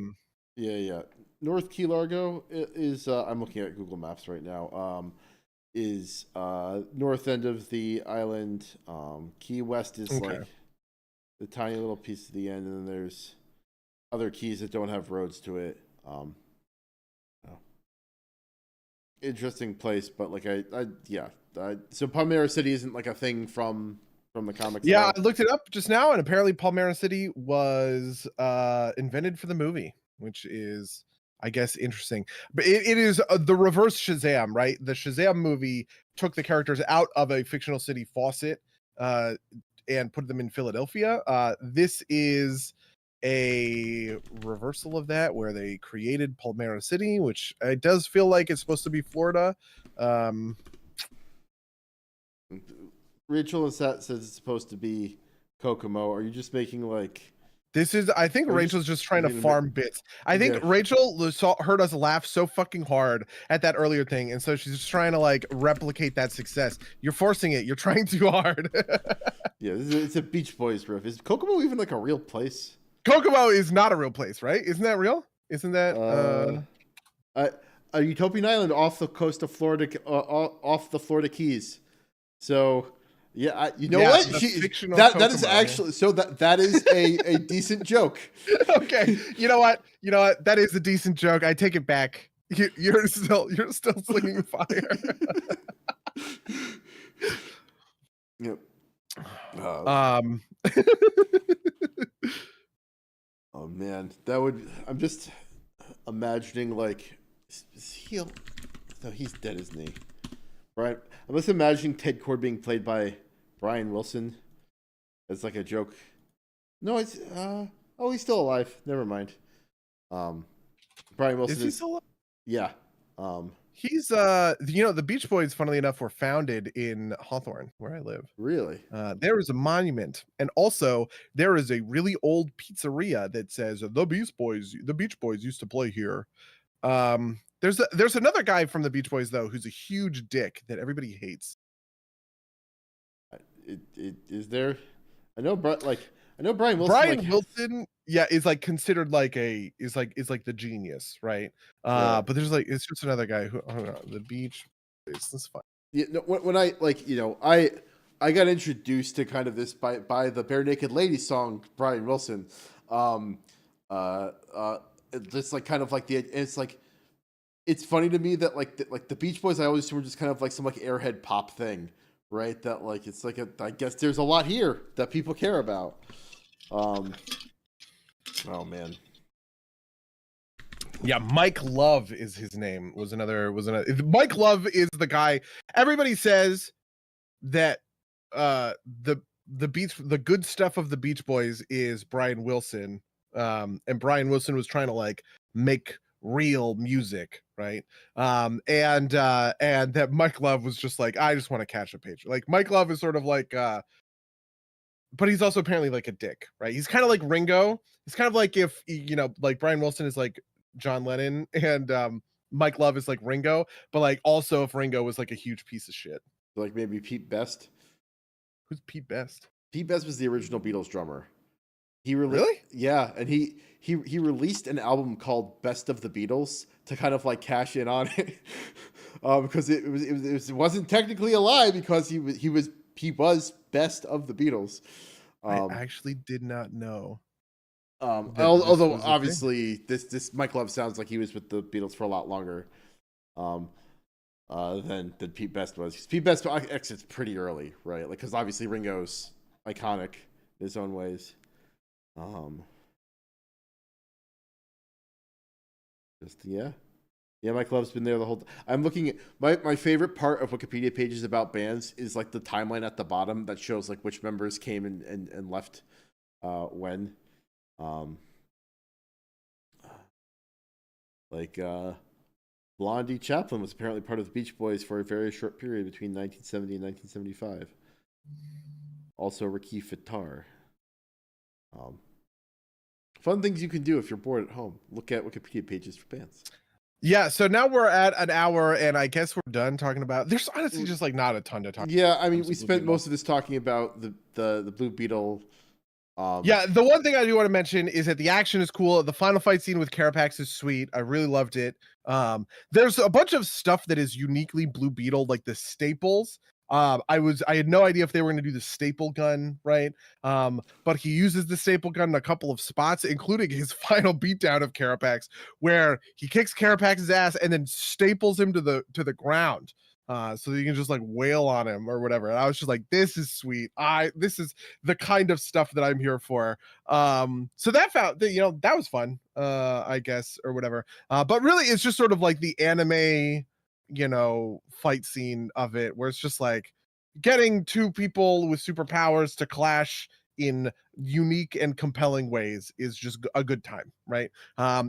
Yeah. North Key Largo is I'm looking at Google Maps right now. Is north end of the island. Key West is like the tiny little piece at the end, and then there's other keys that don't have roads to it. Interesting place, but like so Palmera City isn't like a thing from the comics. Yeah, I looked it up just now, and apparently Palmera City was invented for the movie, which is, I guess, interesting. But it is the reverse Shazam, right? The Shazam movie took the characters out of a fictional city, Fawcett, and put them in Philadelphia. This is a reversal of that, where they created Palmera City, which it does feel like it's supposed to be Florida. Rachel says it's supposed to be Kokomo. Are you just making like... This is, I think Rachel's just trying to farm bits. I think Rachel heard us laugh so fucking hard at that earlier thing, and so she's just trying to like replicate that success. You're forcing it. You're trying too hard. Yeah, it's a Beach Boys riff. Is Kokomo even like a real place? Kokomo is not a real place, right? Isn't that real? Isn't that a Utopian island off the coast of Florida, off the Florida Keys? So yeah, you know what? That is actually so that is a decent joke. Okay, you know what? That is a decent joke. I take it back. You're still slinging fire. Yep. Oh man, I'm just imagining like, is he? No, he's dead, isn't he? Right. I'm just imagining Ted Cord being played by Brian Wilson as like a joke. No, it's he's still alive. Never mind. Brian Wilson is he still alive? Yeah. He's the Beach Boys, funnily enough, were founded in Hawthorne, where I live. Really? There is a monument, and also there is a really old pizzeria that says the Beach Boys used to play here. There's another guy from the Beach Boys though who's a huge dick that everybody hates. Is there? I know Brian Wilson. Brian Wilson, yeah, is like considered like is like the genius, right? But there's like it's just another guy who the Beach Boys. This is fine. Yeah, no, when I I got introduced to kind of this by the Bare Naked Ladies song Brian Wilson. It's like kind of like it's like, it's funny to me that like the Beach Boys I always assume were just kind of like some like airhead pop thing, right? That like it's like I guess there's a lot here that people care about. Oh man. Yeah, Mike Love is his name. Was another Mike Love is the guy. Everybody says that the good stuff of the Beach Boys is Brian Wilson. And Brian Wilson was trying to like make real music, right? And that Mike Love was just like, I just want to catch a page. Like Mike Love is sort of like but he's also apparently like a dick, right? He's kind of like Ringo. It's kind of like if like Brian Wilson is like John Lennon, and Mike Love is like Ringo, but like also if Ringo was like a huge piece of shit. Like maybe Pete Best. Who's Pete Best? Pete Best was the original Beatles drummer. Really? Yeah, and he released an album called Best of the Beatles to kind of like cash in on it, because it wasn't technically a lie because he was best of the Beatles. I actually did not know. Although obviously this Mike Love sounds like he was with the Beatles for a lot longer than Pete Best was. Pete Best exits pretty early, right? Like because obviously Ringo's iconic in his own ways. Mike Love's been there the whole. I'm looking at my favorite part of Wikipedia pages about bands is like the timeline at the bottom that shows like which members came and left when. Blondie Chaplin was apparently part of the Beach Boys for a very short period between 1970 and 1975. Also, Ricky Fittar. Fun things you can do if you're bored at home. Look at Wikipedia pages for bands. Yeah, so now we're at an hour, and I guess we're done talking about. There's honestly just like not a ton to talk. Yeah, I mean, we spent most of this talking about the Blue Beetle. Yeah, the one thing I do want to mention is that the action is cool. The final fight scene with Carapax is sweet. I really loved it. There's a bunch of stuff that is uniquely Blue Beetle, like the staples. I had no idea if they were going to do the staple gun, right? But he uses the staple gun in a couple of spots, including his final beatdown of Carapax, where he kicks Carapax's ass and then staples him to the ground. So you can just like wail on him or whatever. And I was just like, this is sweet. This is the kind of stuff that I'm here for. So that was fun, I guess, or whatever. But really it's just sort of like the anime, fight scene of it, where it's just like getting two people with superpowers to clash in unique and compelling ways is just a good time, right?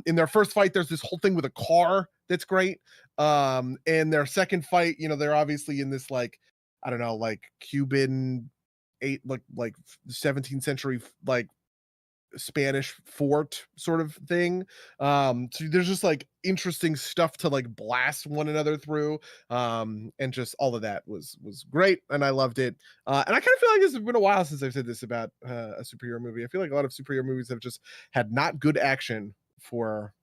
In their first fight, there's this whole thing with a car that's great. In their second fight, they're obviously in this like, I don't know, like Cuban 17th century like Spanish fort sort of thing. So there's just like interesting stuff to like blast one another through. And just all of that was great, and I loved it. And I kind of feel like it's been a while since I've said this about a superhero movie. I feel like a lot of superhero movies have just had not good action for,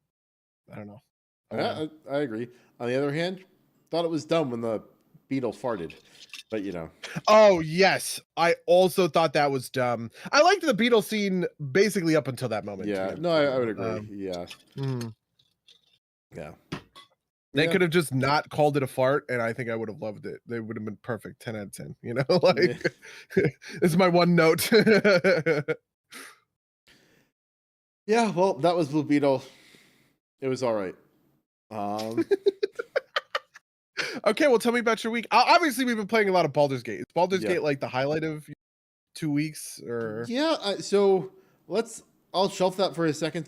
I don't know. Yeah, I agree. On the other hand, thought it was dumb when the beetle farted, but Oh yes, I also thought that was dumb. I liked the Beatles scene basically up until that moment. Yeah, no, I would agree. Yeah. They could have just not called it a fart, and I think I would have loved it. They would have been perfect. 10 out of 10. Like it's my one note. Yeah, well, that was Blue Beetle. It was all right. Okay, well, tell me about your week. Obviously, we've been playing a lot of Baldur's Gate. Is Baldur's Gate like the highlight of 2 weeks, or? Yeah, so I'll shelf that for a second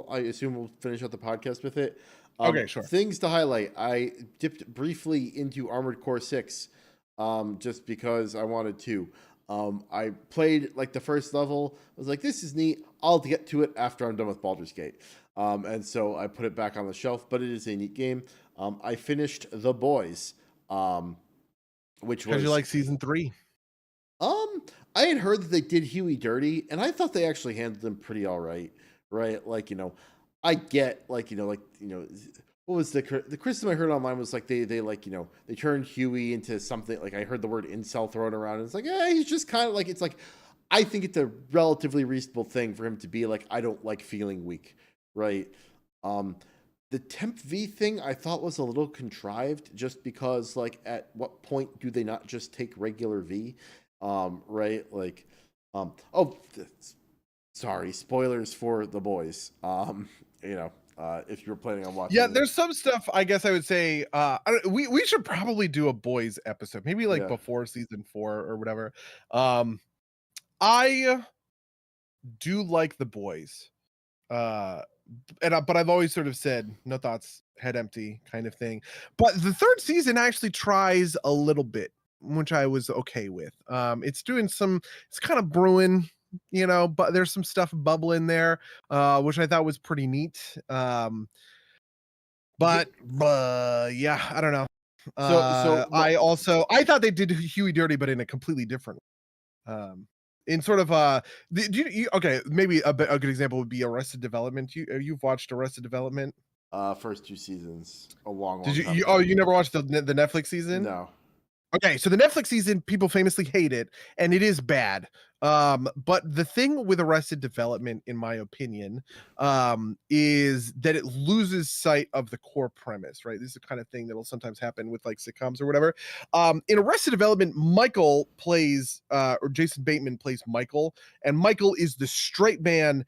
I assume we'll finish out the podcast with it. Okay, sure. Things to highlight. I dipped briefly into Armored Core 6, just because I wanted to. I played like the first level. I was like, this is neat. I'll get to it after I'm done with Baldur's Gate. And so I put it back on the shelf, but it is a neat game. I finished The Boys, which was... Because you like season 3. I had heard that they did Huey dirty, and I thought they actually handled him pretty all right. Right? Like, I get, what was the criticism I heard online was like they turned Huey into something, like I heard the word incel thrown around, and it's like, he's just kind of like, it's like, I think it's a relatively reasonable thing for him to be like, I don't like feeling weak, right? The Temp V thing I thought was a little contrived, just because like at what point do they not just take regular V, right? Like, sorry, spoilers for The Boys. If you're planning on watching. Yeah, there's some stuff I guess I would say we should probably do a Boys episode, maybe like before season 4 or whatever. I do like The Boys, but I've always sort of said no thoughts, head empty kind of thing. But the third season actually tries a little bit, which I was okay with. It's doing it's kind of brewing, but there's some stuff bubbling there, which I thought was pretty neat. But yeah, I don't know. I thought they did Huey dirty, but in a completely different in sort of okay, maybe a good example would be Arrested Development. You've watched Arrested Development? First 2 seasons, a long Did time you? ago. You never watched the Netflix season? No. Okay, so the Netflix season, people famously hate it, and it is bad. But the thing with Arrested Development, in my opinion, is that it loses sight of the core premise, right? This is the kind of thing that'll sometimes happen with like sitcoms or whatever. In Arrested Development, Michael plays, or Jason Bateman plays Michael, and Michael is the straight man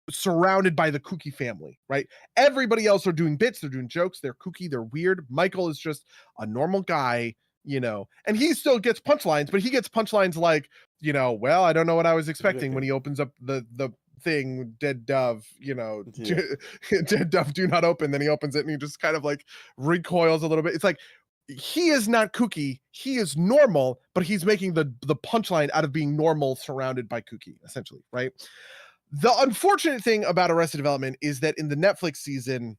surrounded by the kooky family, right? Everybody else are doing bits, they're doing jokes, they're kooky, they're weird. Michael is just a normal guy, and he still gets punchlines, but he gets punchlines like, well, I don't know what I was expecting when he opens up the thing, dead dove, dead dove, do not open. Then he opens it and he just kind of like recoils a little bit. It's like, he is not kooky, he is normal, but he's making the punchline out of being normal surrounded by kooky, essentially, right? The unfortunate thing about Arrested Development is that in the Netflix season,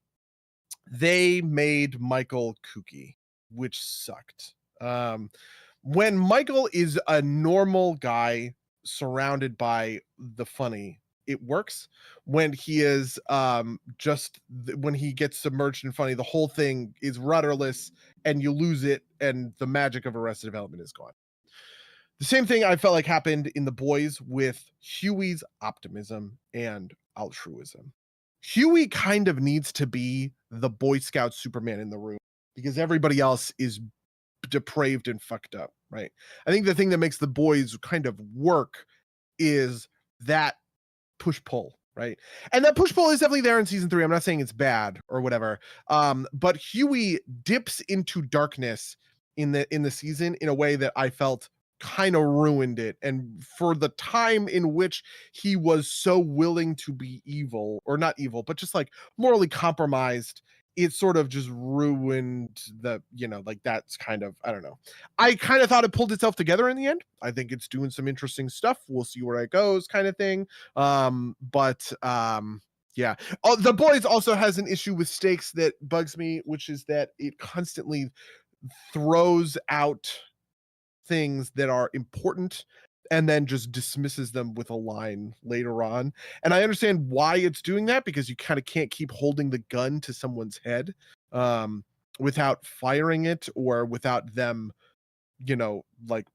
they made Michael kooky, which sucked. When Michael is a normal guy surrounded by the funny, it works. When he is when he gets submerged in funny, the whole thing is rudderless and you lose it, and the magic of Arrested Development is gone. The same thing I felt like happened in The Boys with Huey's optimism and altruism. Huey kind of needs to be the Boy Scout Superman in the room because everybody else is depraved and fucked up, right? I think the thing that makes The Boys kind of work is that push-pull, right? And that push-pull is definitely there in season 3. I'm not saying it's bad or whatever. But Huey dips into darkness in the season in a way that I felt kind of ruined it. And for the time in which he was so willing to be evil, or not evil, but just like morally compromised, it sort of just ruined like that's kind of, I don't know. I kind of thought it pulled itself together in the end. I think it's doing some interesting stuff. We'll see where it goes, kind of thing. Yeah. Oh, The Boys also has an issue with stakes that bugs me, which is that it constantly throws out things that are important and then just dismisses them with a line later on. And I understand why it's doing that, because you kind of can't keep holding the gun to someone's head without firing it, or without them, like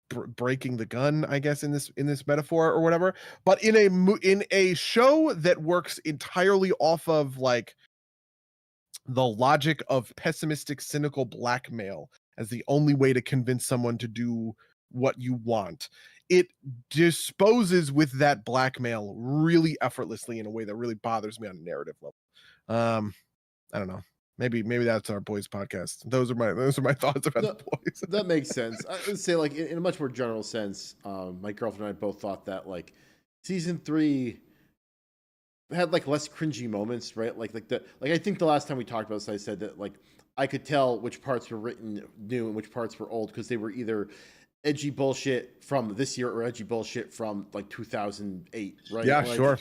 breaking the gun, I guess, in this metaphor or whatever. But in a show that works entirely off of like the logic of pessimistic, cynical blackmail as the only way to convince someone to do what you want, it disposes with that blackmail really effortlessly in a way that really bothers me on a narrative level. I don't know. Maybe that's our Boys podcast. Those are my thoughts about The Boys. That makes sense. I would say, like, in a much more general sense, my girlfriend and I both thought that like season 3 had like less cringy moments, right? Like I think the last time we talked about this, I said that like I could tell which parts were written new and which parts were old because they were either edgy bullshit from this year or edgy bullshit from like 2008, right? Yeah, like, sure.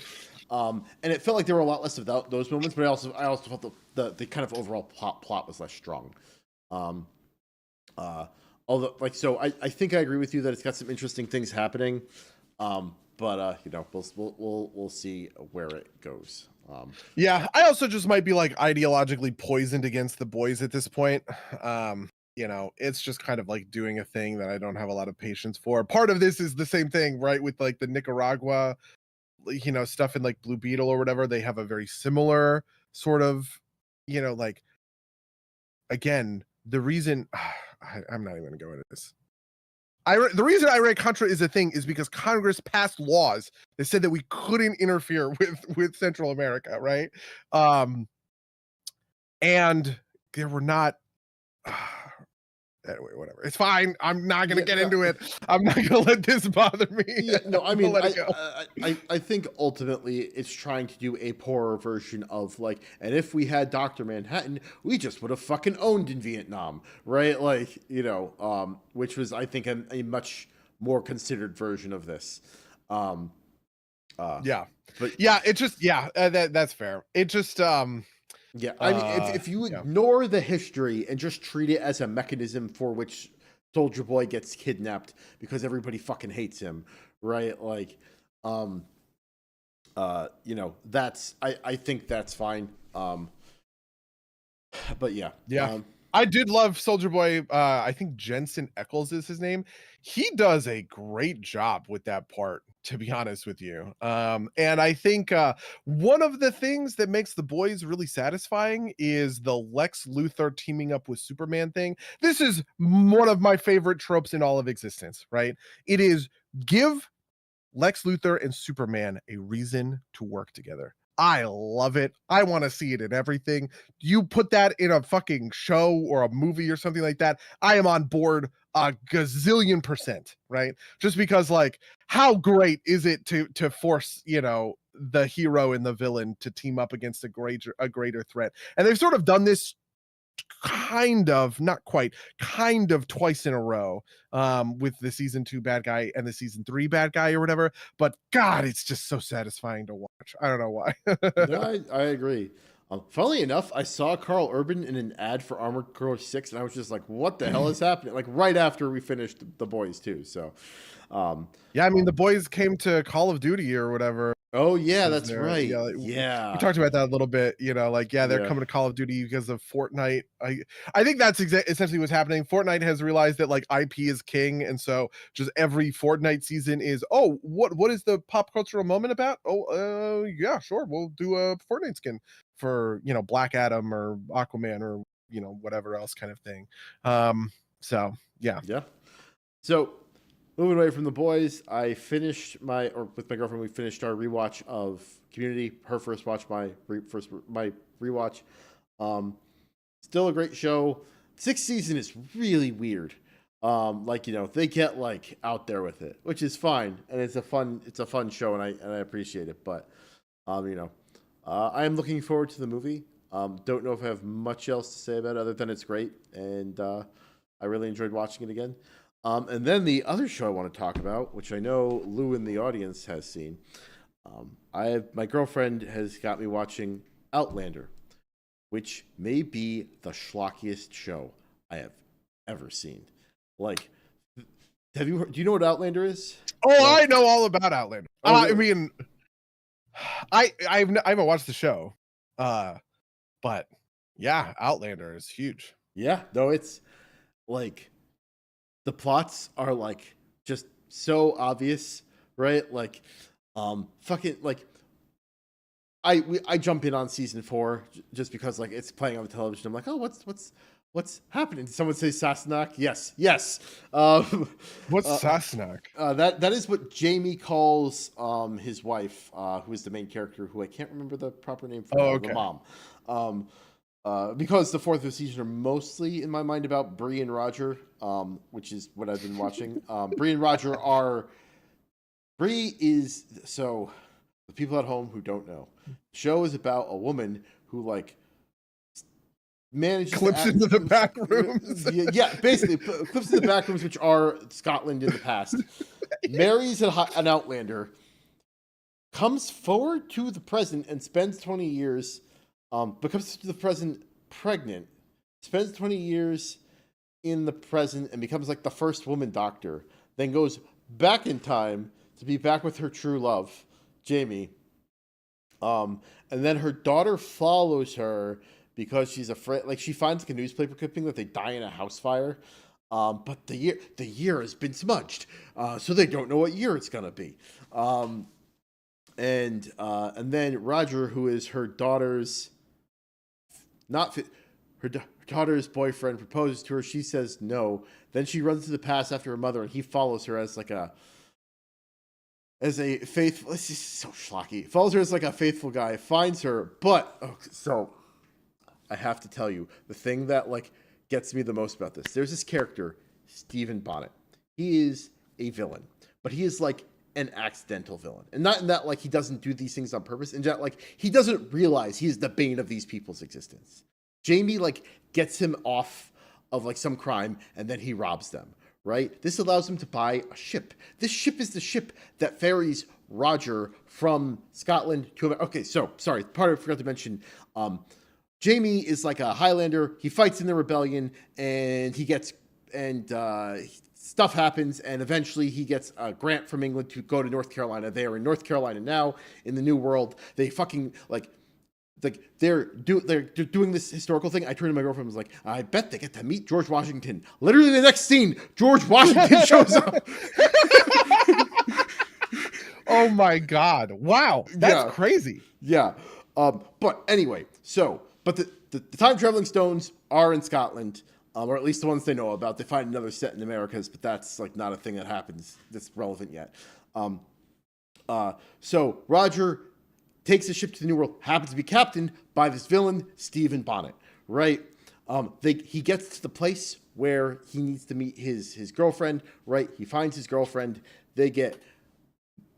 And it felt like there were a lot less of those moments, but I also felt the kind of overall plot was less strong. Although, like, so I think I agree with you that it's got some interesting things happening. But we'll see where it goes. Yeah, I also just might be like ideologically poisoned against The Boys at this point. It's just kind of like doing a thing that I don't have a lot of patience for. Part of this is the same thing, right? With like the Nicaragua, stuff in like Blue Beetle or whatever. They have a very similar sort of, like, again, the reason I'm not even gonna go into this. The reason I read Contra is a thing is because Congress passed laws that said that we couldn't interfere with Central America, right? And there were not anyway, whatever. It's fine. I'm not gonna get into it. I'm not gonna let this bother me. Yeah, no, I I'm mean, gonna let it go. I think ultimately it's trying to do a poorer version of like, and if we had Dr. Manhattan, we just would have fucking owned in Vietnam, right? Like, which was, I think, a much more considered version of this. Yeah, But yeah, it just that's fair. It just yeah, I mean, if you ignore the history and just treat it as a mechanism for which Soldier Boy gets kidnapped because everybody fucking hates him, right? Like, that's I think that's fine. But yeah, I did love Soldier Boy. I think Jensen Ackles is his name. He does a great job with that part, to be honest with you. And I think one of the things that makes The Boys really satisfying is the Lex Luthor teaming up with Superman thing. This is one of my favorite tropes in all of existence, right? It is give Lex Luthor and Superman a reason to work together. I love it. I want to see it in everything. You put that in a fucking show or a movie or something like that, I am on board a gazillion %, right? Just because, like, how great is it to force, the hero and the villain to team up against a greater threat? And they've sort of done this kind of, not quite, kind of twice in a row, with the season 2 bad guy and the season 3 bad guy or whatever. But God, it's just so satisfying to watch. I don't know why. No, I agree. Funnily enough, I saw Carl Urban in an ad for Armored Core 6, and I was just like, what the hell is happening? Like, right after we finished The Boys, too. So, yeah, I mean, The Boys came to Call of Duty or whatever. Oh, yeah, that's right. Yeah. We talked about that a little bit, they're coming to Call of Duty because of Fortnite. I think that's essentially what's happening. Fortnite has realized that, like, IP is king, and so just every Fortnite season is, what is the pop cultural moment about? Yeah, sure, we'll do a Fortnite skin for, Black Adam or Aquaman or, whatever else kind of thing. So, yeah. Yeah. So, moving away from The Boys, with my girlfriend, we finished our rewatch of Community. Her first watch, my rewatch. Still a great show. 6th season is really weird. They get like out there with it, which is fine, and it's a fun show, and I appreciate it. But, I am looking forward to the movie. Don't know if I have much else to say about it other than it's great, and I really enjoyed watching it again. And then the other show I want to talk about, which I know Lou in the audience has seen, my girlfriend has got me watching Outlander, which may be the schlockiest show I have ever seen. Like, do you know what Outlander is? I know all about Outlander. I mean, I haven't watched the show, but yeah, Outlander is huge. Yeah, no, it's like, the plots are like just so obvious, right? Like, fucking like, I jump in on season 4 just because like it's playing on the television. I'm like, oh, what's happening? Did someone say Sassenach? Yes. What's Sassenach? That is what JAY-MEE calls his wife, who is the main character, who I can't remember the proper name for. The mom. Because the 4th season are mostly in my mind about Bree and Roger, which is what I've been watching. Bree and Roger so the people at home who don't know, the show is about a woman who like manages clips into the back rooms. Yeah, basically clips into the back rooms, which are Scotland in the past. Marries an Outlander, comes forward to the present and spends 20 years. Becomes to the present pregnant, spends 20 years in the present and becomes like the first woman doctor, then goes back in time to be back with her true love, JAY-MEE. And then her daughter follows her because she's afraid, like she finds like a newspaper clipping that they die in a house fire. But the year has been smudged, so they don't know what year it's gonna be. And then Roger, who is her daughter's her daughter's boyfriend, proposes to her. She says no. Then she runs to the past after her mother, and he follows her as a faithful. This is so schlocky. Follows her as like a faithful guy. Finds her, but so I have to tell you the thing that like gets me the most about this. There's this character, Stephen Bonnet. He is a villain, but he is like an accidental villain. And not in that like he doesn't do these things on purpose, and that like he doesn't realize he's the bane of these people's existence. JAY-MEE like gets him off of like some crime and then he robs them, right? This allows him to buy a ship. This ship is the ship that ferries Roger from Scotland to America. Okay, so sorry, part of I forgot to mention, JAY-MEE is like a Highlander. He fights in the rebellion and he gets, and stuff happens, and eventually he gets a grant from England to go to North Carolina. They are in North Carolina now in the New World. They fucking like they're doing this historical thing. I turned to my girlfriend and was like, I bet they get to meet George Washington. Literally the next scene, George Washington shows up. Oh my God. Wow. That's crazy. Yeah. But anyway, but the time traveling stones are in Scotland, or at least the ones they know about. They find another set in Americas, but that's like not a thing that happens that's relevant yet. So Roger takes the ship to the New World, happens to be captained by this villain, Stephen Bonnet, right? He gets to the place where he needs to meet his girlfriend, right? He finds his girlfriend. They get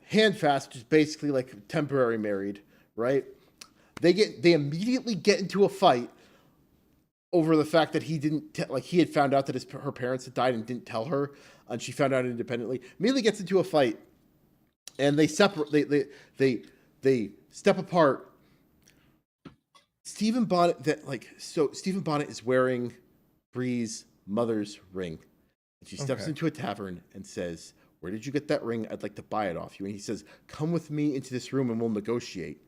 handfast, which is basically like temporary married, right? They immediately get into a fight over the fact that he didn't he had found out that her parents had died and didn't tell her, and she found out independently. Immediately gets into a fight, and they separate. They step apart. Stephen Bonnet Stephen Bonnet is wearing Bree's mother's ring, and she steps into a tavern and says, "Where did you get that ring? I'd like to buy it off you." And he says, "Come with me into this room and we'll negotiate."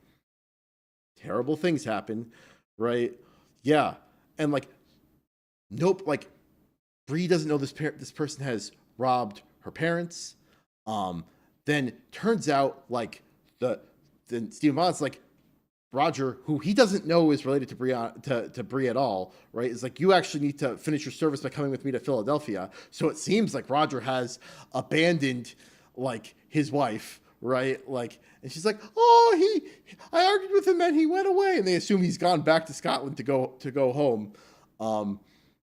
Terrible things happen, right? Yeah. And nope, Bree doesn't know this person has robbed her parents. Then turns out then Stephen Bonnet's Roger, who he doesn't know is related to Bree at all, right? Is you actually need to finish your service by coming with me to Philadelphia. So it seems like Roger has abandoned his wife, right? And she's like, "Oh, I argued with him and he went away," and they assume he's gone back to Scotland to go home.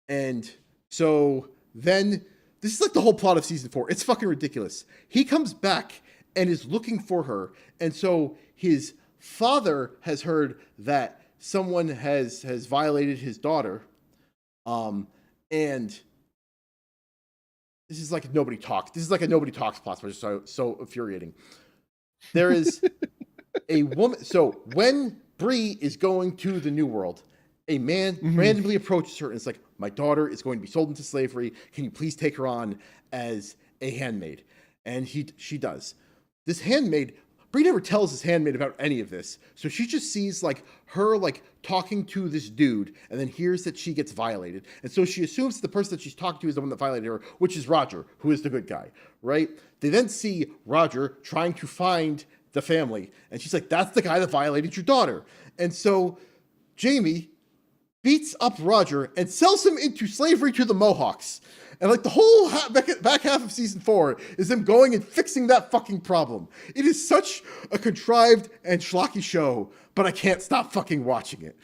And so then this is the whole plot of season 4. It's fucking ridiculous. He comes back and is looking for her, and so his father has heard that someone has violated his daughter, and this is nobody talks. This is a nobody talks plot, which is so infuriating. There is a woman. So when Bree is going to the New World, a man randomly approaches her and is like, "My daughter is going to be sold into slavery. Can you please take her on as a handmaid?" And she does. This handmaid, Bree never tells this handmaid about any of this. So she just sees her talking to this dude and then hears that she gets violated. And so she assumes the person that she's talking to is the one that violated her, which is Roger, who is the good guy, right? They then see Roger trying to find the family. And she's like, "That's the guy that violated your daughter." And so JAY-MEE beats up Roger and sells him into slavery to the Mohawks. And the whole back half of season 4 is them going and fixing that fucking problem. It is such a contrived and schlocky show, but I can't stop fucking watching it.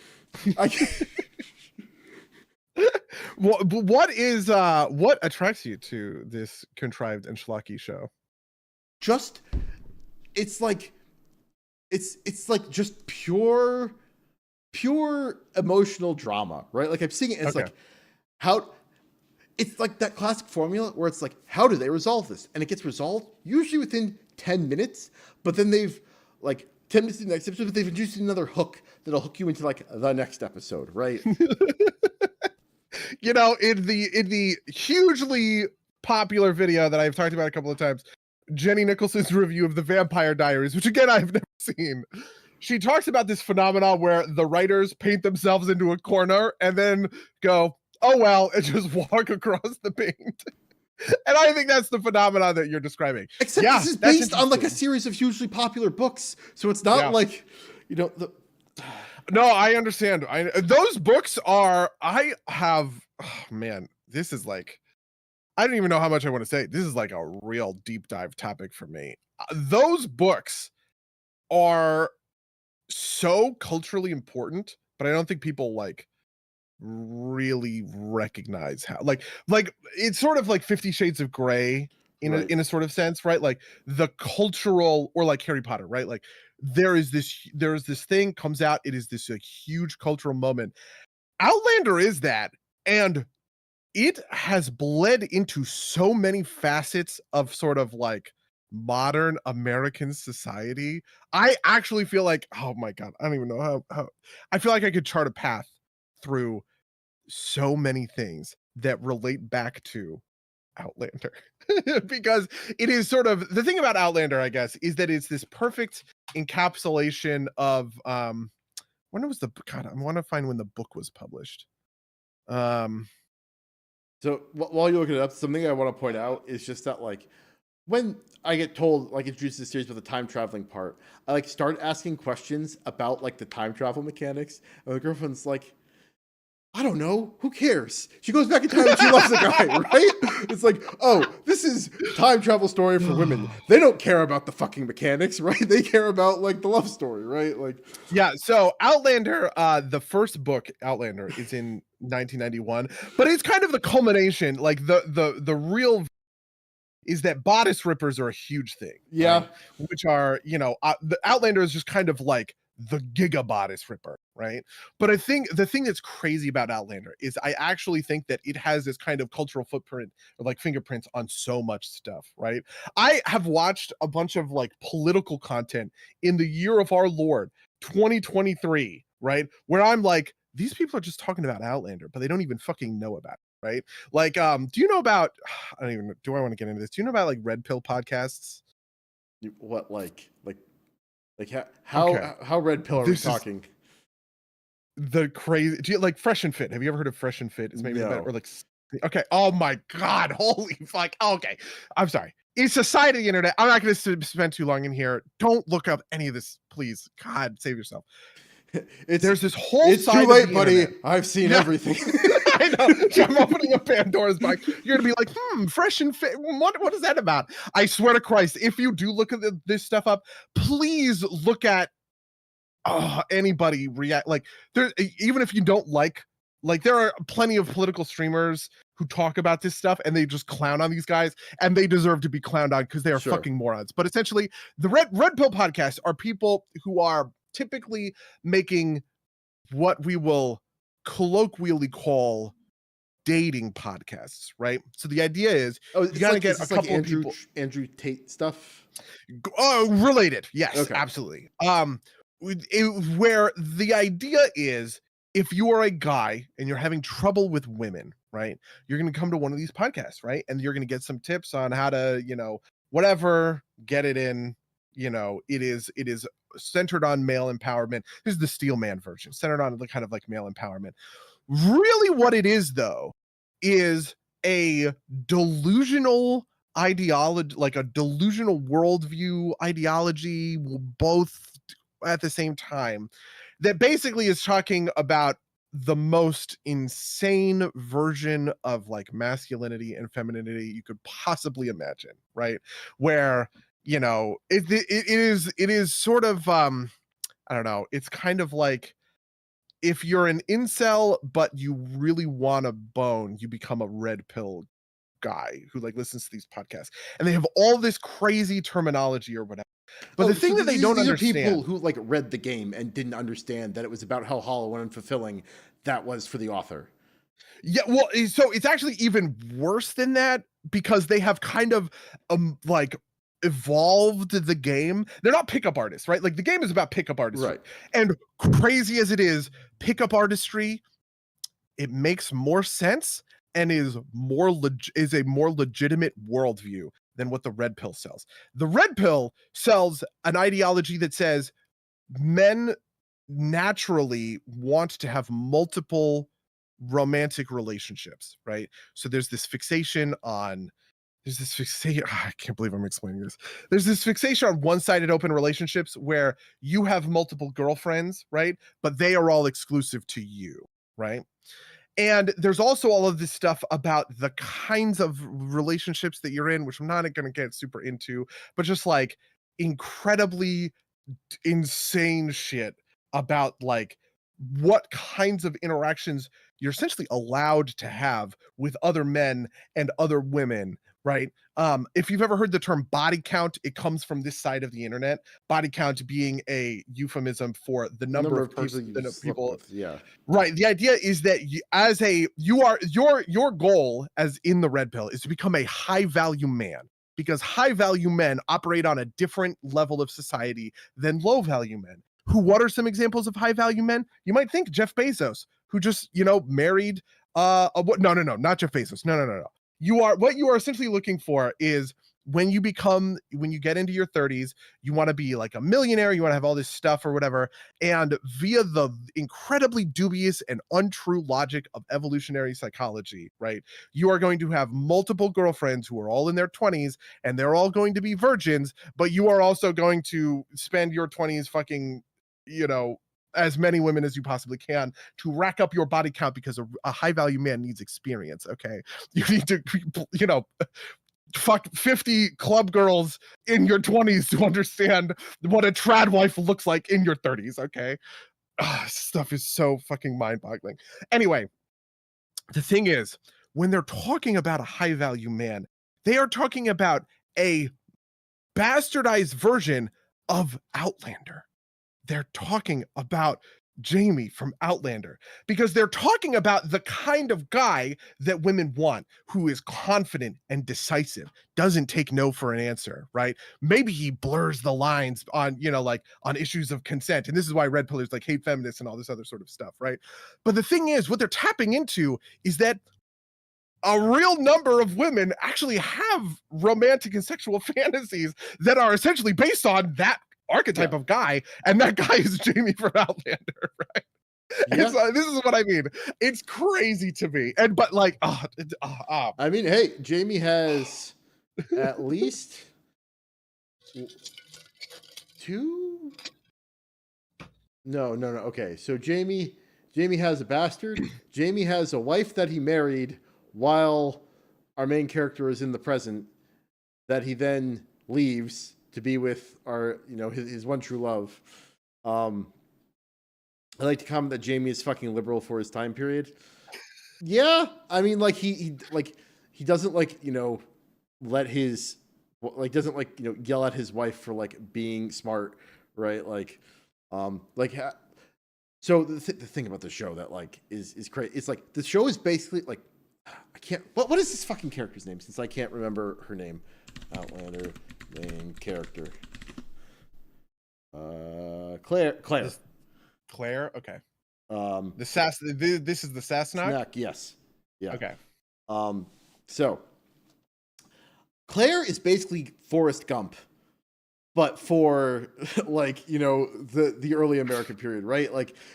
What attracts you to this contrived and schlocky show? Just it's just pure emotional drama, right? I'm seeing it, and it's how it's that classic formula where it's how do they resolve this? And it gets resolved usually within 10 minutes, but then they've 10 minutes in the next episode, but they've introduced another hook that'll hook you into the next episode, right? In the hugely popular video that I've talked about a couple of times, Jenny Nicholson's review of The Vampire Diaries, which again I've never seen, she talks about this phenomenon where the writers paint themselves into a corner and then go, "Oh well," and just walk across the paint. And I think that's the phenomenon that you're describing. Except this is based on a series of hugely popular books, so it's not No, I understand. Those books are. I have. Oh man, this is I don't even know how much I want to say. This is a real deep dive topic for me. Those books are so culturally important, but I don't think people really recognize how like it's sort of like 50 Shades of Grey Right. in a sort of sense, right? Like the cultural, or like Harry Potter, right? Like there's this thing comes out, it is this like huge cultural moment. Outlander is that, and it has bled into so many facets of sort of like modern American society. I actually feel like, oh my god, I don't even know how I feel like I could chart a path through so many things that relate back to Outlander. Because it is sort of the thing about Outlander, I guess, is that it's this perfect encapsulation of when was the god, I want to find when the book was published. Um So while you're looking it up, something I want to point out is just that like when I get told like introduced to the series with the time traveling part, I like start asking questions about like the time travel mechanics, and the girlfriend's like, I don't know. Who cares? She goes back in time and she loves the guy, right? It's like, oh, this is time travel story for women. They don't care about the fucking mechanics, right? They care about like the love story, right? Like, Yeah, so Outlander, the first book, Outlander, is in 1991, but it's kind of the culmination, like the real is that bodice rippers are a huge thing, yeah, right? Which are, the Outlander is just kind of like the giga bodice ripper, right? But I think the thing that's crazy about Outlander is I actually think that it has this kind of cultural footprint or like fingerprints on so much stuff, right? I have watched a bunch of like political content in the year of our Lord 2023, right? Where I'm like, these people are just talking about Outlander, but they don't even fucking know about it. Right? Like, do you know about I don't even know, do I want to get into this? Do you know about like red pill podcasts? what like Okay. how red pill are we This is talking? the crazy. Do you like Fresh and Fit? Have you ever heard of Fresh and Fit? It's maybe the better, No. or like okay. Oh my god, holy fuck. Okay. I'm sorry. It's a side of the internet. I'm not gonna spend too long in here. Don't look up any of this, please. God, save yourself. It's There's this whole it's too side of late, the buddy. internet. I've seen Yeah. everything. I know. I'm opening up Pandora's box. You're gonna be like, Fresh and Fit. What is that about? I swear to Christ, if you do look at this stuff up, please look at anybody react like there. Even if you don't like there are plenty of political streamers who talk about this stuff and they just clown on these guys, and they deserve to be clowned on because they are Sure. fucking morons. But essentially, the red pill podcasts are people who are typically making what we will colloquially call dating podcasts, right? So the idea is Oh, you it's got to like get is a this like couple of people Andrew Tate stuff? related. Yes, Okay. absolutely. Where the idea is if you are a guy and you're having trouble with women, right? You're going to come to one of these podcasts, right? And you're going to get some tips on how to, whatever, get it in. It is centered on male empowerment. This is the Steel Man version, centered on the kind of like male empowerment. Really, what it is, though, is a delusional ideology, like a delusional worldview ideology, both at the same time, that basically is talking about the most insane version of like masculinity and femininity you could possibly imagine, right? Where it is sort of I don't know, it's kind of like if you're an incel, but you really want a bone, you become a red pill guy who like listens to these podcasts. And they have all this crazy terminology or whatever. But Oh, the so thing that they don't these are people understand. who like read the game and didn't understand that it was about how hollow and unfulfilling that was for the author. Yeah, well, so it's actually even worse than that because they have kind of like evolved the game. They're not pickup artists, right? Like the game is about pickup artistry. Right. And crazy as it is, pickup artistry, it makes more sense and is a more legitimate worldview than what the red pill sells. The red pill sells an ideology that says men naturally want to have multiple romantic relationships, right? So there's this fixation. I can't believe I'm explaining this. There's this fixation on one-sided open relationships where you have multiple girlfriends, right? But they are all exclusive to you, right? And there's also all of this stuff about the kinds of relationships that you're in, which I'm not going to get super into, but just like incredibly insane shit about like what kinds of interactions you're essentially allowed to have with other men and other women, right? If you've ever heard the term body count, it comes from this side of the internet. Body count being a euphemism for the number Number of of people persons, you the slept people. with. Yeah. Right. The idea is that you are your goal as in the red pill is to become a high value man, because high value men operate on a different level of society than low value men. What are some examples of high value men? You might think Jeff Bezos, who just, married no, not Jeff Bezos. No. What you are essentially looking for is when you get into your 30s, you want to be like a millionaire, you want to have all this stuff or whatever, and via the incredibly dubious and untrue logic of evolutionary psychology, right? You are going to have multiple girlfriends who are all in their 20s, and they're all going to be virgins, but you are also going to spend your 20s fucking, as many women as you possibly can to rack up your body count, because a high value man needs experience. Okay. You need to, fuck 50 club girls in your 20s to understand what a trad wife looks like in your 30s. Okay. Stuff is so fucking mind boggling. Anyway, the thing is, when they're talking about a high value man, they are talking about a bastardized version of Outlander. They're talking about JAY-MEE from Outlander, because they're talking about the kind of guy that women want, who is confident and decisive, doesn't take no for an answer, right? Maybe he blurs the lines on, on issues of consent. And this is why red pillars like hate feminists and all this other sort of stuff, right? But the thing is, what they're tapping into is that a real number of women actually have romantic and sexual fantasies that are essentially based on that archetype of guy, and that guy is JAY-MEE from Outlander, right? Yeah. This is what I mean. It's crazy to me. I mean, hey, JAY-MEE has at least two. No. Okay, so JAY-MEE has a bastard. JAY-MEE has a wife that he married while our main character is in the present, that he then leaves to be with his one true love. I like to comment that JAY-MEE is fucking liberal for his time period. Yeah, I mean, like he doesn't let his doesn't yell at his wife for being smart, right? So the thing about the show that is crazy. It's the show is basically I can't. What is this fucking character's name? Since I can't remember her name. Outlander main character. Claire. Claire. Okay. The Sass. This is the Sassenach. Snack. Yes. Yeah. Okay. So Claire is basically Forrest Gump, but for the early American period, right?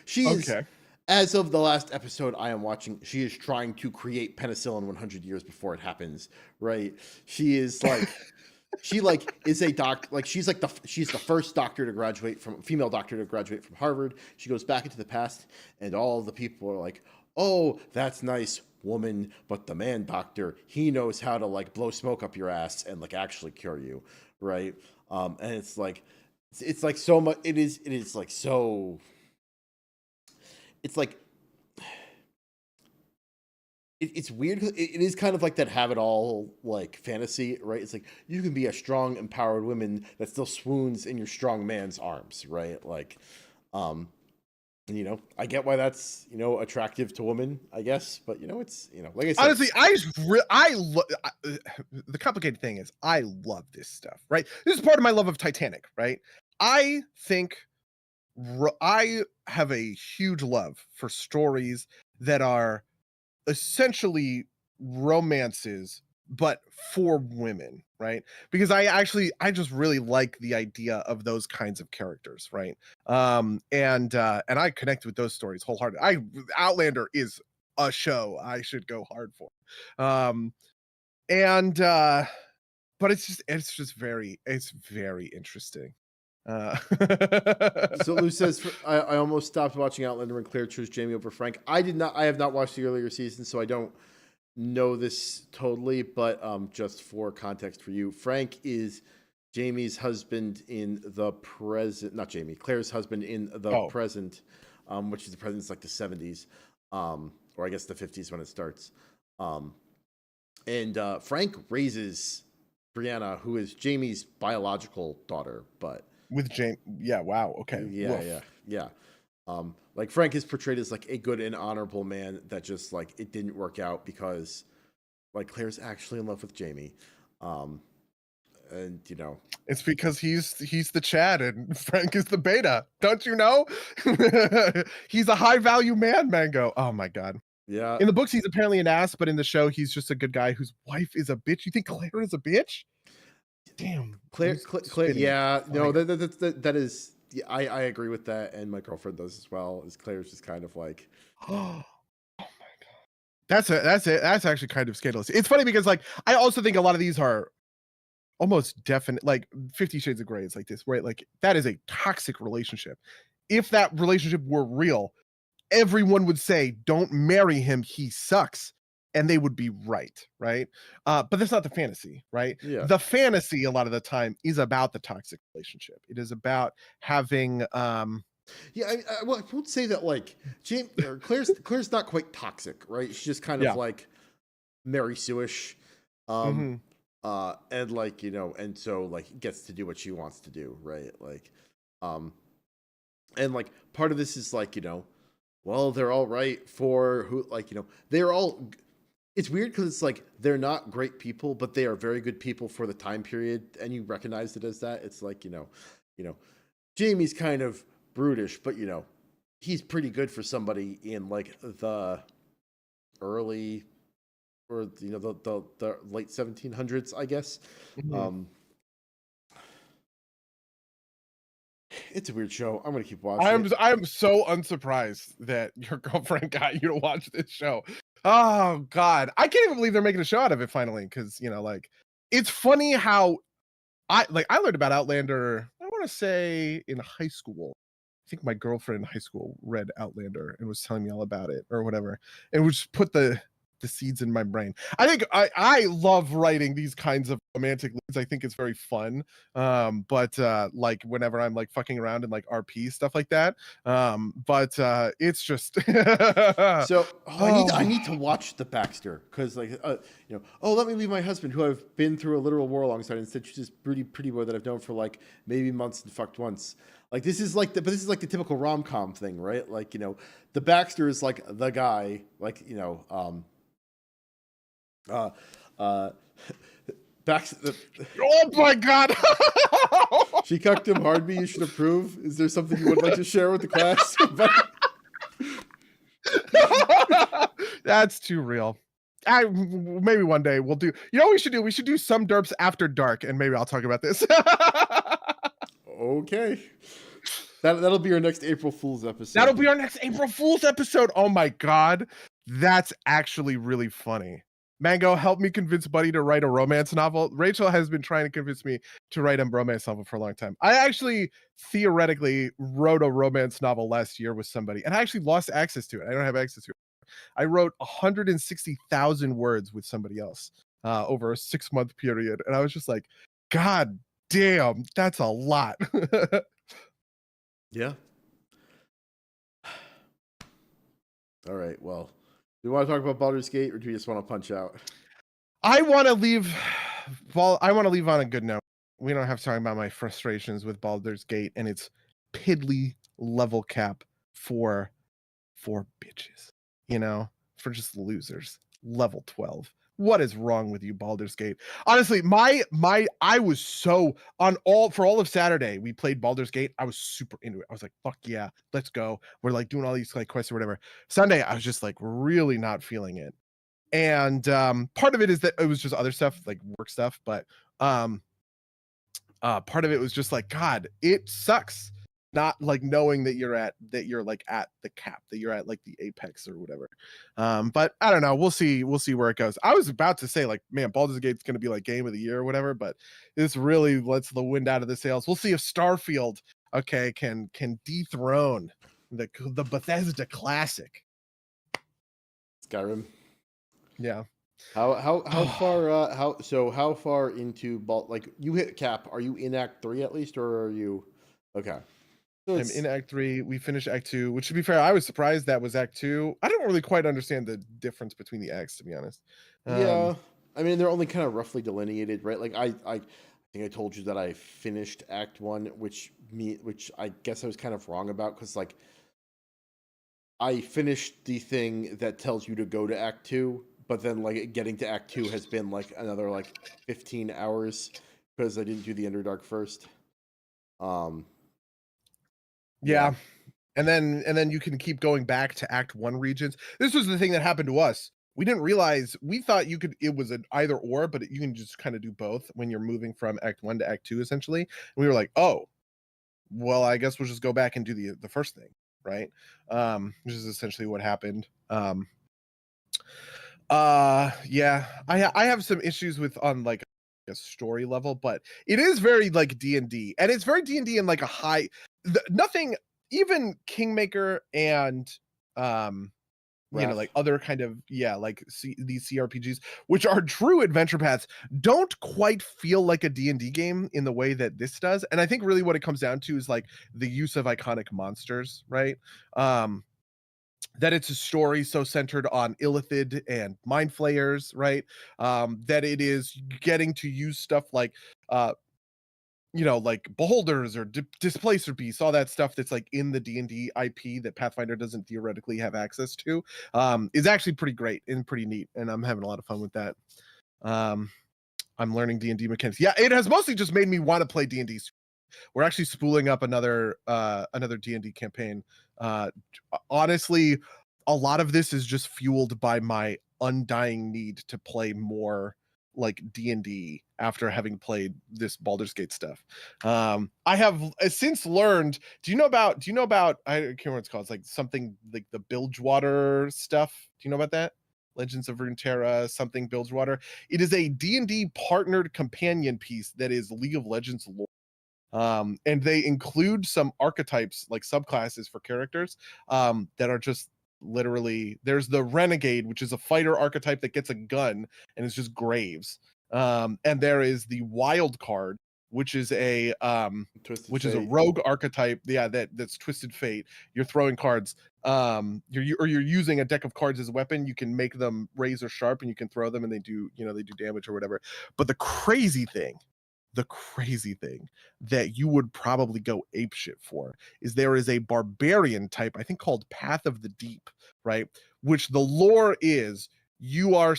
She is. Okay. As of the last episode I am watching, she is trying to create penicillin 100 years before it happens, right? She is she is a she's the first female doctor to graduate from Harvard. She goes back into the past, and all the people are like, "Oh, that's nice, woman, but the man doctor, he knows how to blow smoke up your ass and actually cure you," right? And it's so much. It is so. It's it's weird. It is kind of like that have it all fantasy, right? It's you can be a strong, empowered woman that still swoons in your strong man's arms, right? I get why that's attractive to women, I guess, but it's like I said, honestly, the complicated thing is I love this stuff, right? This is part of my love of Titanic, right? I think I have a huge love for stories that are essentially romances, but for women, right? Because I just really like the idea of those kinds of characters, right? And I connect with those stories wholeheartedly. Outlander is a show I should go hard for. But it's very interesting. So Lou says, I almost stopped watching Outlander when Claire chose JAY-MEE over Frank. I have not watched the earlier season, so I don't know this totally, but just for context for you, Frank is JAY-MEE's husband in the present, not JAY-MEE, Claire's husband in the present, which is the present, the 70s. or I guess the 50s when it starts. And Frank raises Brianna, who is Jamie's biological daughter, but with James. Yeah, wow. Okay. yeah. Like Frank is portrayed as like a good and honorable man that just like it didn't work out because like Claire's actually in love with Jamie. And you know, it's because he's the Chad and Frank is the beta. Don't you know? He's a high value man, Mango. Oh my god. yeah. In the books, he's apparently an ass, but in the show, he's just a good guy whose wife is a bitch. You think Claire is a bitch? Damn. Claire, yeah, no, that is. Yeah, I agree with that, and my girlfriend does as well. Is Claire's just kind of like, oh my god, that's actually kind of scandalous. It's funny because like I also think a lot of these are almost definite. Like 50 Shades of Grey is like this, right? Like that is a toxic relationship. If that relationship were real, everyone would say, "Don't marry him. He sucks." And they would be right. But that's not the fantasy, right? yeah, The fantasy a lot of the time is about the toxic relationship. It is about having yeah. Well, I won't say that like James or Claire's not quite toxic, right? She's just kind of like Mary Sue-ish, mhm. and like you know, and so like gets to do what she wants to do, right? Like, and like part of this is like you know, well, they're all right for who, like you know, they're all. It's weird because it's like they're not great people, but they are very good people for the time period, and you recognize it as that. It's like you know, Jamie's kind of brutish, but you know, he's pretty good for somebody in like the early or you know the late 1700s, I guess. Mhm. It's a weird show. I'm gonna keep watching it. I'm so unsurprised that your girlfriend got you to watch this show. Oh god, I can't even believe they're making a show out of it finally. Because you know, like, it's funny how I learned about Outlander. I want to say in high school. I think my girlfriend in high school read Outlander and was telling me all about it or whatever, and would just put the seeds in my brain. I think I love writing these kinds of romantic leads. I think it's very fun. But like whenever I'm like fucking around in like RP stuff like that. But it's just So I oh need to watch the Baxter because like you know let me leave my husband who I've been through a literal war alongside. Instead, she's this pretty boy that I've known for like maybe months and fucked once. Like this is like but this is like the typical rom com thing, right? Like you know the Baxter is like the guy, like you know uh uh Baxter. oh my god. She cucked him hard. Me, you should approve. Is there something you would like to share with the class? That's too real. Maybe one day we'll do. You know what we should do? We should do some derps after dark, and maybe I'll talk about this. Okay. That'll be our next April Fool's episode. That'll be our next April Fool's episode. Oh my god, that's actually really funny. Mango, help me convince Buddy to write a romance novel. Rachel has been trying to convince me to write a romance novel for a long time. I actually theoretically wrote a romance novel last year with somebody, and I actually lost access to it. I don't have access to it. I wrote 160,000 words with somebody else over a 6-month period, and I was just like, God damn, that's a lot. Yeah. All right. Well, do you want to talk about Baldur's Gate, or do you just want to punch out? I want to leave. Well, I want to leave on a good note. We don't have to talk about my frustrations with Baldur's Gate and its piddly level cap for bitches. You know, for just losers. Level 12. What is wrong with you, Baldur's Gate? Honestly, I was so for all of Saturday, we played Baldur's Gate. I was super into it. I was like, fuck yeah, let's go. We're like doing all these like quests or whatever. Sunday, I was just like really not feeling it. And part of it is that it was just other stuff like work stuff, but part of it was just like, God, it sucks not like knowing that you're like at the cap, that you're at like the apex or whatever. But I don't know, we'll see where it goes. I was about to say like, man, Baldur's Gate's gonna be like game of the year or whatever, but this really lets the wind out of the sails. We'll see if Starfield can dethrone the Bethesda classic. Skyrim. Yeah. How far into like you hit cap? Are you in Act 3 at least, or are you okay? So I'm it's in Act 3. We finished Act 2, which to be fair, I was surprised that was Act 2. I don't really quite understand the difference between the acts, to be honest. yeah. I mean, they're only kind of roughly delineated, right? Like I think I told you that I finished Act 1, which I guess I was kind of wrong about because like I finished the thing that tells you to go to Act 2, but then like getting to Act 2 has been like another like 15 hours because I didn't do the Underdark first. Um, yeah. Yeah. And then you can keep going back to Act 1 regions. This was the thing that happened to us. We didn't realize we thought it was an either or, but you can just kind of do both when you're moving from Act 1 to Act 2 essentially. And we were like, "Oh, well, I guess we'll just go back and do the first thing." Right? Which is essentially what happened. Yeah, I have some issues with on like a story level, but it is very like D&D, and it's very D&D in like a high nothing, even Kingmaker and um Wrath. like other kind of, yeah, like these CRPGs, which are true adventure paths, don't quite feel like a D&D game in the way that this does. And I think really what it comes down to is like the use of iconic monsters, right? um that it's a story so centered on illithid and mind flayers, right? That it is getting to use stuff like uh like beholders or displacer beasts, all that stuff that's like in the D&D IP that Pathfinder doesn't theoretically have access to, is actually pretty great and pretty neat, and I'm having a lot of fun with that. um I'm learning D&D mechanics. Yeah, it has mostly just made me want to play D&D. We're actually spooling up another D&D campaign. Uh, Honestly, a lot of this is just fueled by my undying need to play more like D&D after having played this Baldur's Gate stuff. I have since learned. Do you know about? I can't remember what it's called. It's like something like the Bilgewater stuff. Do you know about that? Legends of Runeterra, something Bilgewater. It is a D&D partnered companion piece that is League of Legends lore. And they include some archetypes like subclasses for characters that are just literally, there's the renegade, which is a fighter archetype that gets a gun and it's just graves. And there is the wild card, which is a Twisted which is a Fate. rogue archetype, yeah, that's twisted fate. You're throwing cards, you're using a deck of cards as a weapon. You can make them razor sharp and you can throw them and they do damage or whatever. But the crazy thing that you would probably go apeshit for is there is a barbarian type, I think called Path of the Deep, right? Which the lore is you're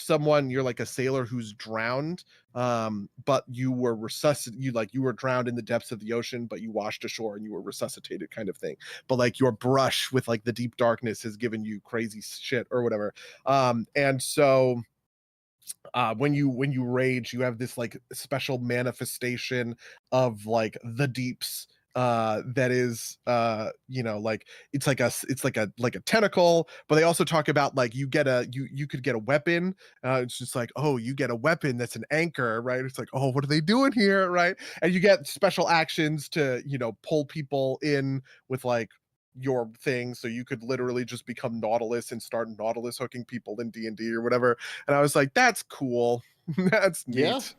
like a sailor who's drowned, but you were you were drowned in the depths of the ocean, but you washed ashore and you were resuscitated, kind of thing. But like your brush with like the deep darkness has given you crazy shit or whatever. And so when you rage, you have this like special manifestation of like the deeps, that is like it's like a tentacle. But they also talk about like you could get a weapon. It's just like, oh, you get a weapon that's an anchor, right? It's like, oh, what are they doing here, right? And you get special actions to pull people in with like your thing, so you could literally just become Nautilus and start Nautilus hooking people in D&D or whatever. And I was like, that's cool. That's Yeah. neat.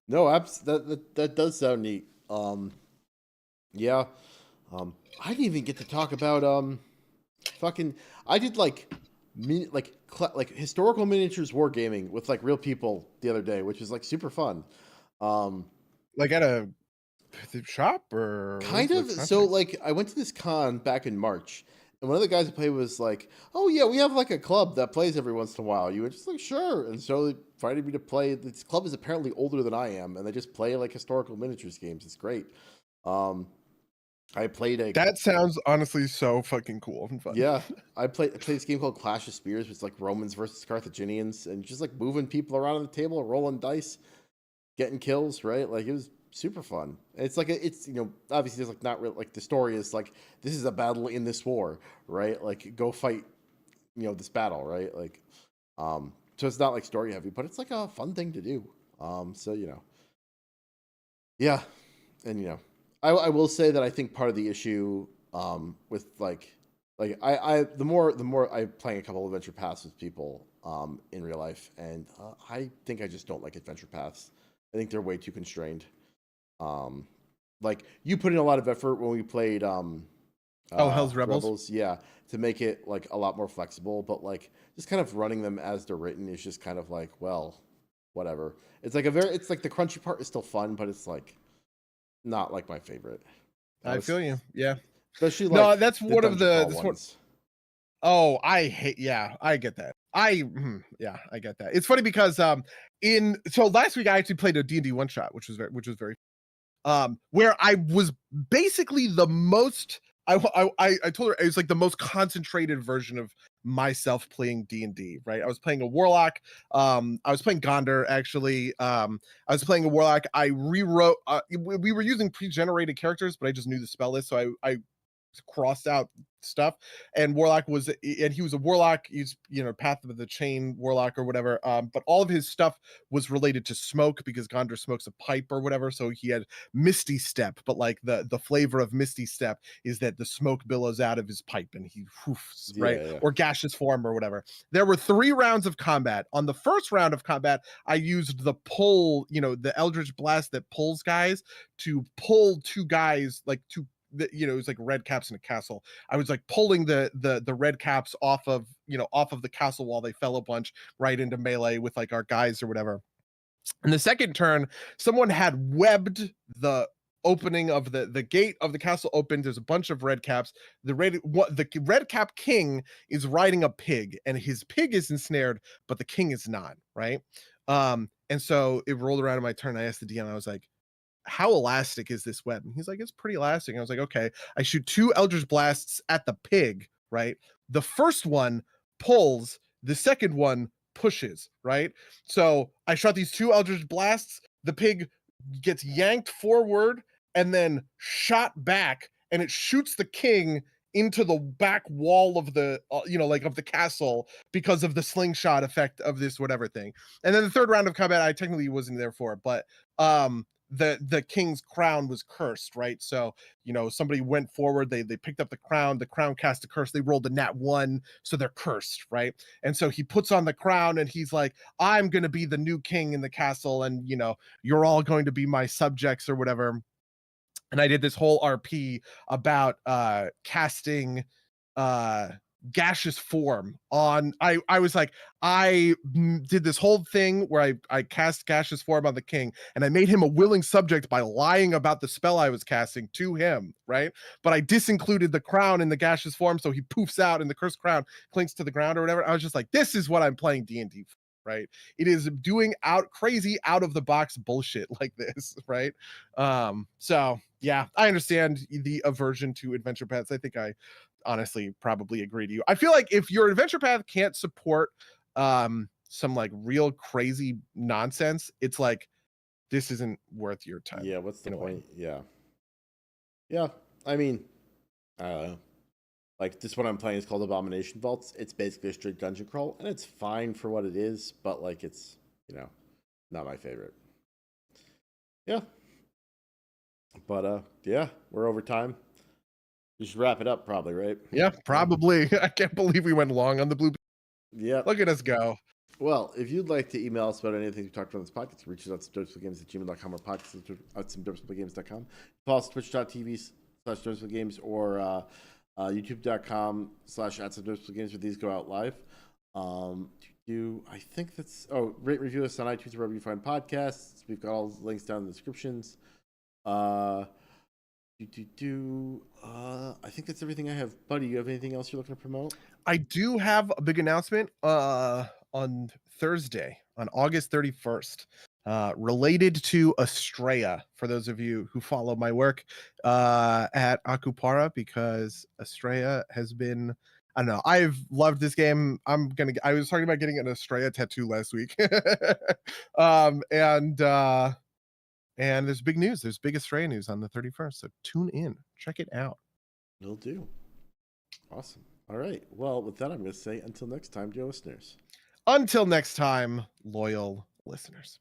No, that does sound neat. Yeah. I didn't even get to talk about fucking. I did like like historical miniatures wargaming with like real people the other day, which was like super fun. Um, Like at a shop, or kind what's the of. So context? like I went to this con back in March, and one of the guys who played was like, "Oh yeah, we have like a club that plays every once in a while." You were just like, "Sure," and so they invited me to play. This club is apparently older than I am, and they just play like historical miniatures games. It's great. Um, I played a That sounds honestly so fucking cool and fun. Yeah, I played this game called Clash of Spears, which is like Romans versus Carthaginians, and just like moving people around on the table, rolling dice, getting kills, right? Like it was super fun. And it's like it's obviously there's like not real like the story is like this is a battle in this war, right? Like go fight, this battle, right? Like, so it's not like story heavy, but it's like a fun thing to do. So yeah, and I will say that I think part of the issue with like I the more I playing a couple of adventure paths with people in real life, and I think I just don't like adventure paths. I think they're way too constrained. Um, like you put in a lot of effort when we played. Oh, Hell's Rebels. Yeah, to make it like a lot more flexible, but like just kind of running them as they're written is just kind of like, well, whatever. It's like it's like the crunchy part is still fun, but it's like not like my favorite. I feel you. Yeah. Especially No, like that's the one of dungeon the crawl that's one. ones. Oh, yeah, I get that. Yeah, I get that. It's funny because so last week I actually played a D&D one shot, which was very where I was basically the most I told her it was like the most concentrated version of myself playing D&D, right? I was playing a warlock. I was playing Gondor actually. I was playing a warlock. I rewrote we were using pre-generated characters, but I just knew the spell list, so I crossed out stuff. And he was a warlock. He's Path of the Chain warlock or whatever. But all of his stuff was related to smoke because Gondor smokes a pipe or whatever. So he had Misty Step, but like the flavor of Misty Step is that the smoke billows out of his pipe and he hoofs, right? Yeah. Or gaseous form or whatever. There were 3 rounds of combat. On the first round of combat, I used the pull, the Eldritch Blast that pulls guys to pull 2 guys, like 2 it was like red caps in a castle. I was like pulling the red caps off of the castle while they fell a bunch right into melee with like our guys or whatever. In the second turn, someone had webbed the opening of the gate of the castle open. There's a bunch of red caps. The red cap king is riding a pig, and his pig is ensnared, but the king is not, right? And so it rolled around in my turn. I asked the DM, I was like, how elastic is this web? And he's like, it's pretty elastic. And I was like, okay. I shoot 2 Eldritch Blasts at the pig, right? The first one pulls, the second one pushes, right? So I shot these 2 Eldritch Blasts. The pig gets yanked forward and then shot back, and it shoots the king into the back wall of the of the castle because of the slingshot effect of this whatever thing. And then the third round of combat I technically wasn't there for, but the king's crown was cursed, right? So somebody went forward, they picked up the crown cast a curse, they rolled a nat 1, so they're cursed, right? And so he puts on the crown and he's like, I'm gonna be the new king in the castle, and you're all going to be my subjects or whatever. And I did this whole RP about casting gaseous form on. I was like, I did this whole thing where I cast gaseous form on the king, and I made him a willing subject by lying about the spell I was casting to him, right? But I disincluded the crown in the gaseous form, so he poofs out and the cursed crown clinks to the ground or whatever. I was just like, this is what I'm playing D&D for, right? It is doing crazy out of the box bullshit like this, right? So yeah, I understand the aversion to adventure paths. I think I honestly probably agree to you. I feel like if your adventure path can't support some like real crazy nonsense, it's like this isn't worth your time. Yeah, what's the point? Yeah. I mean, I don't know. Like this one I'm playing is called Abomination Vaults. It's basically a straight dungeon crawl, and it's fine for what it is, but like it's not my favorite. Yeah. But yeah, we're over time. You should wrap it up, probably, right? Yeah, probably. I can't believe we went long on the blue. Yeah. Look at us go. Well, if you'd like to email us about anything we talked about in this podcast, reach us out to derpsgames@gmail.com or podcast at derpsgames.com. Follow us twitch.tv/derpsgames or youtube.com/@derpsgames where these go out live. I think that's rate, review us on iTunes wherever you find podcasts. We've got all the links down in the descriptions. I think that's everything I have. Buddy, you have anything else you're looking to promote? I do have a big announcement on Thursday, on August 31st, related to Estrella, for those of you who follow my work at Akupara, because Estrella has been, I don't know, I've loved this game. I was talking about getting an Estrella tattoo last week. And there's big news. There's big Estrella news on the 31st. So tune in. Check it out. Will do. Awesome. All right. Well, with that, I'm going to say until next time, dear listeners. Until next time, loyal listeners.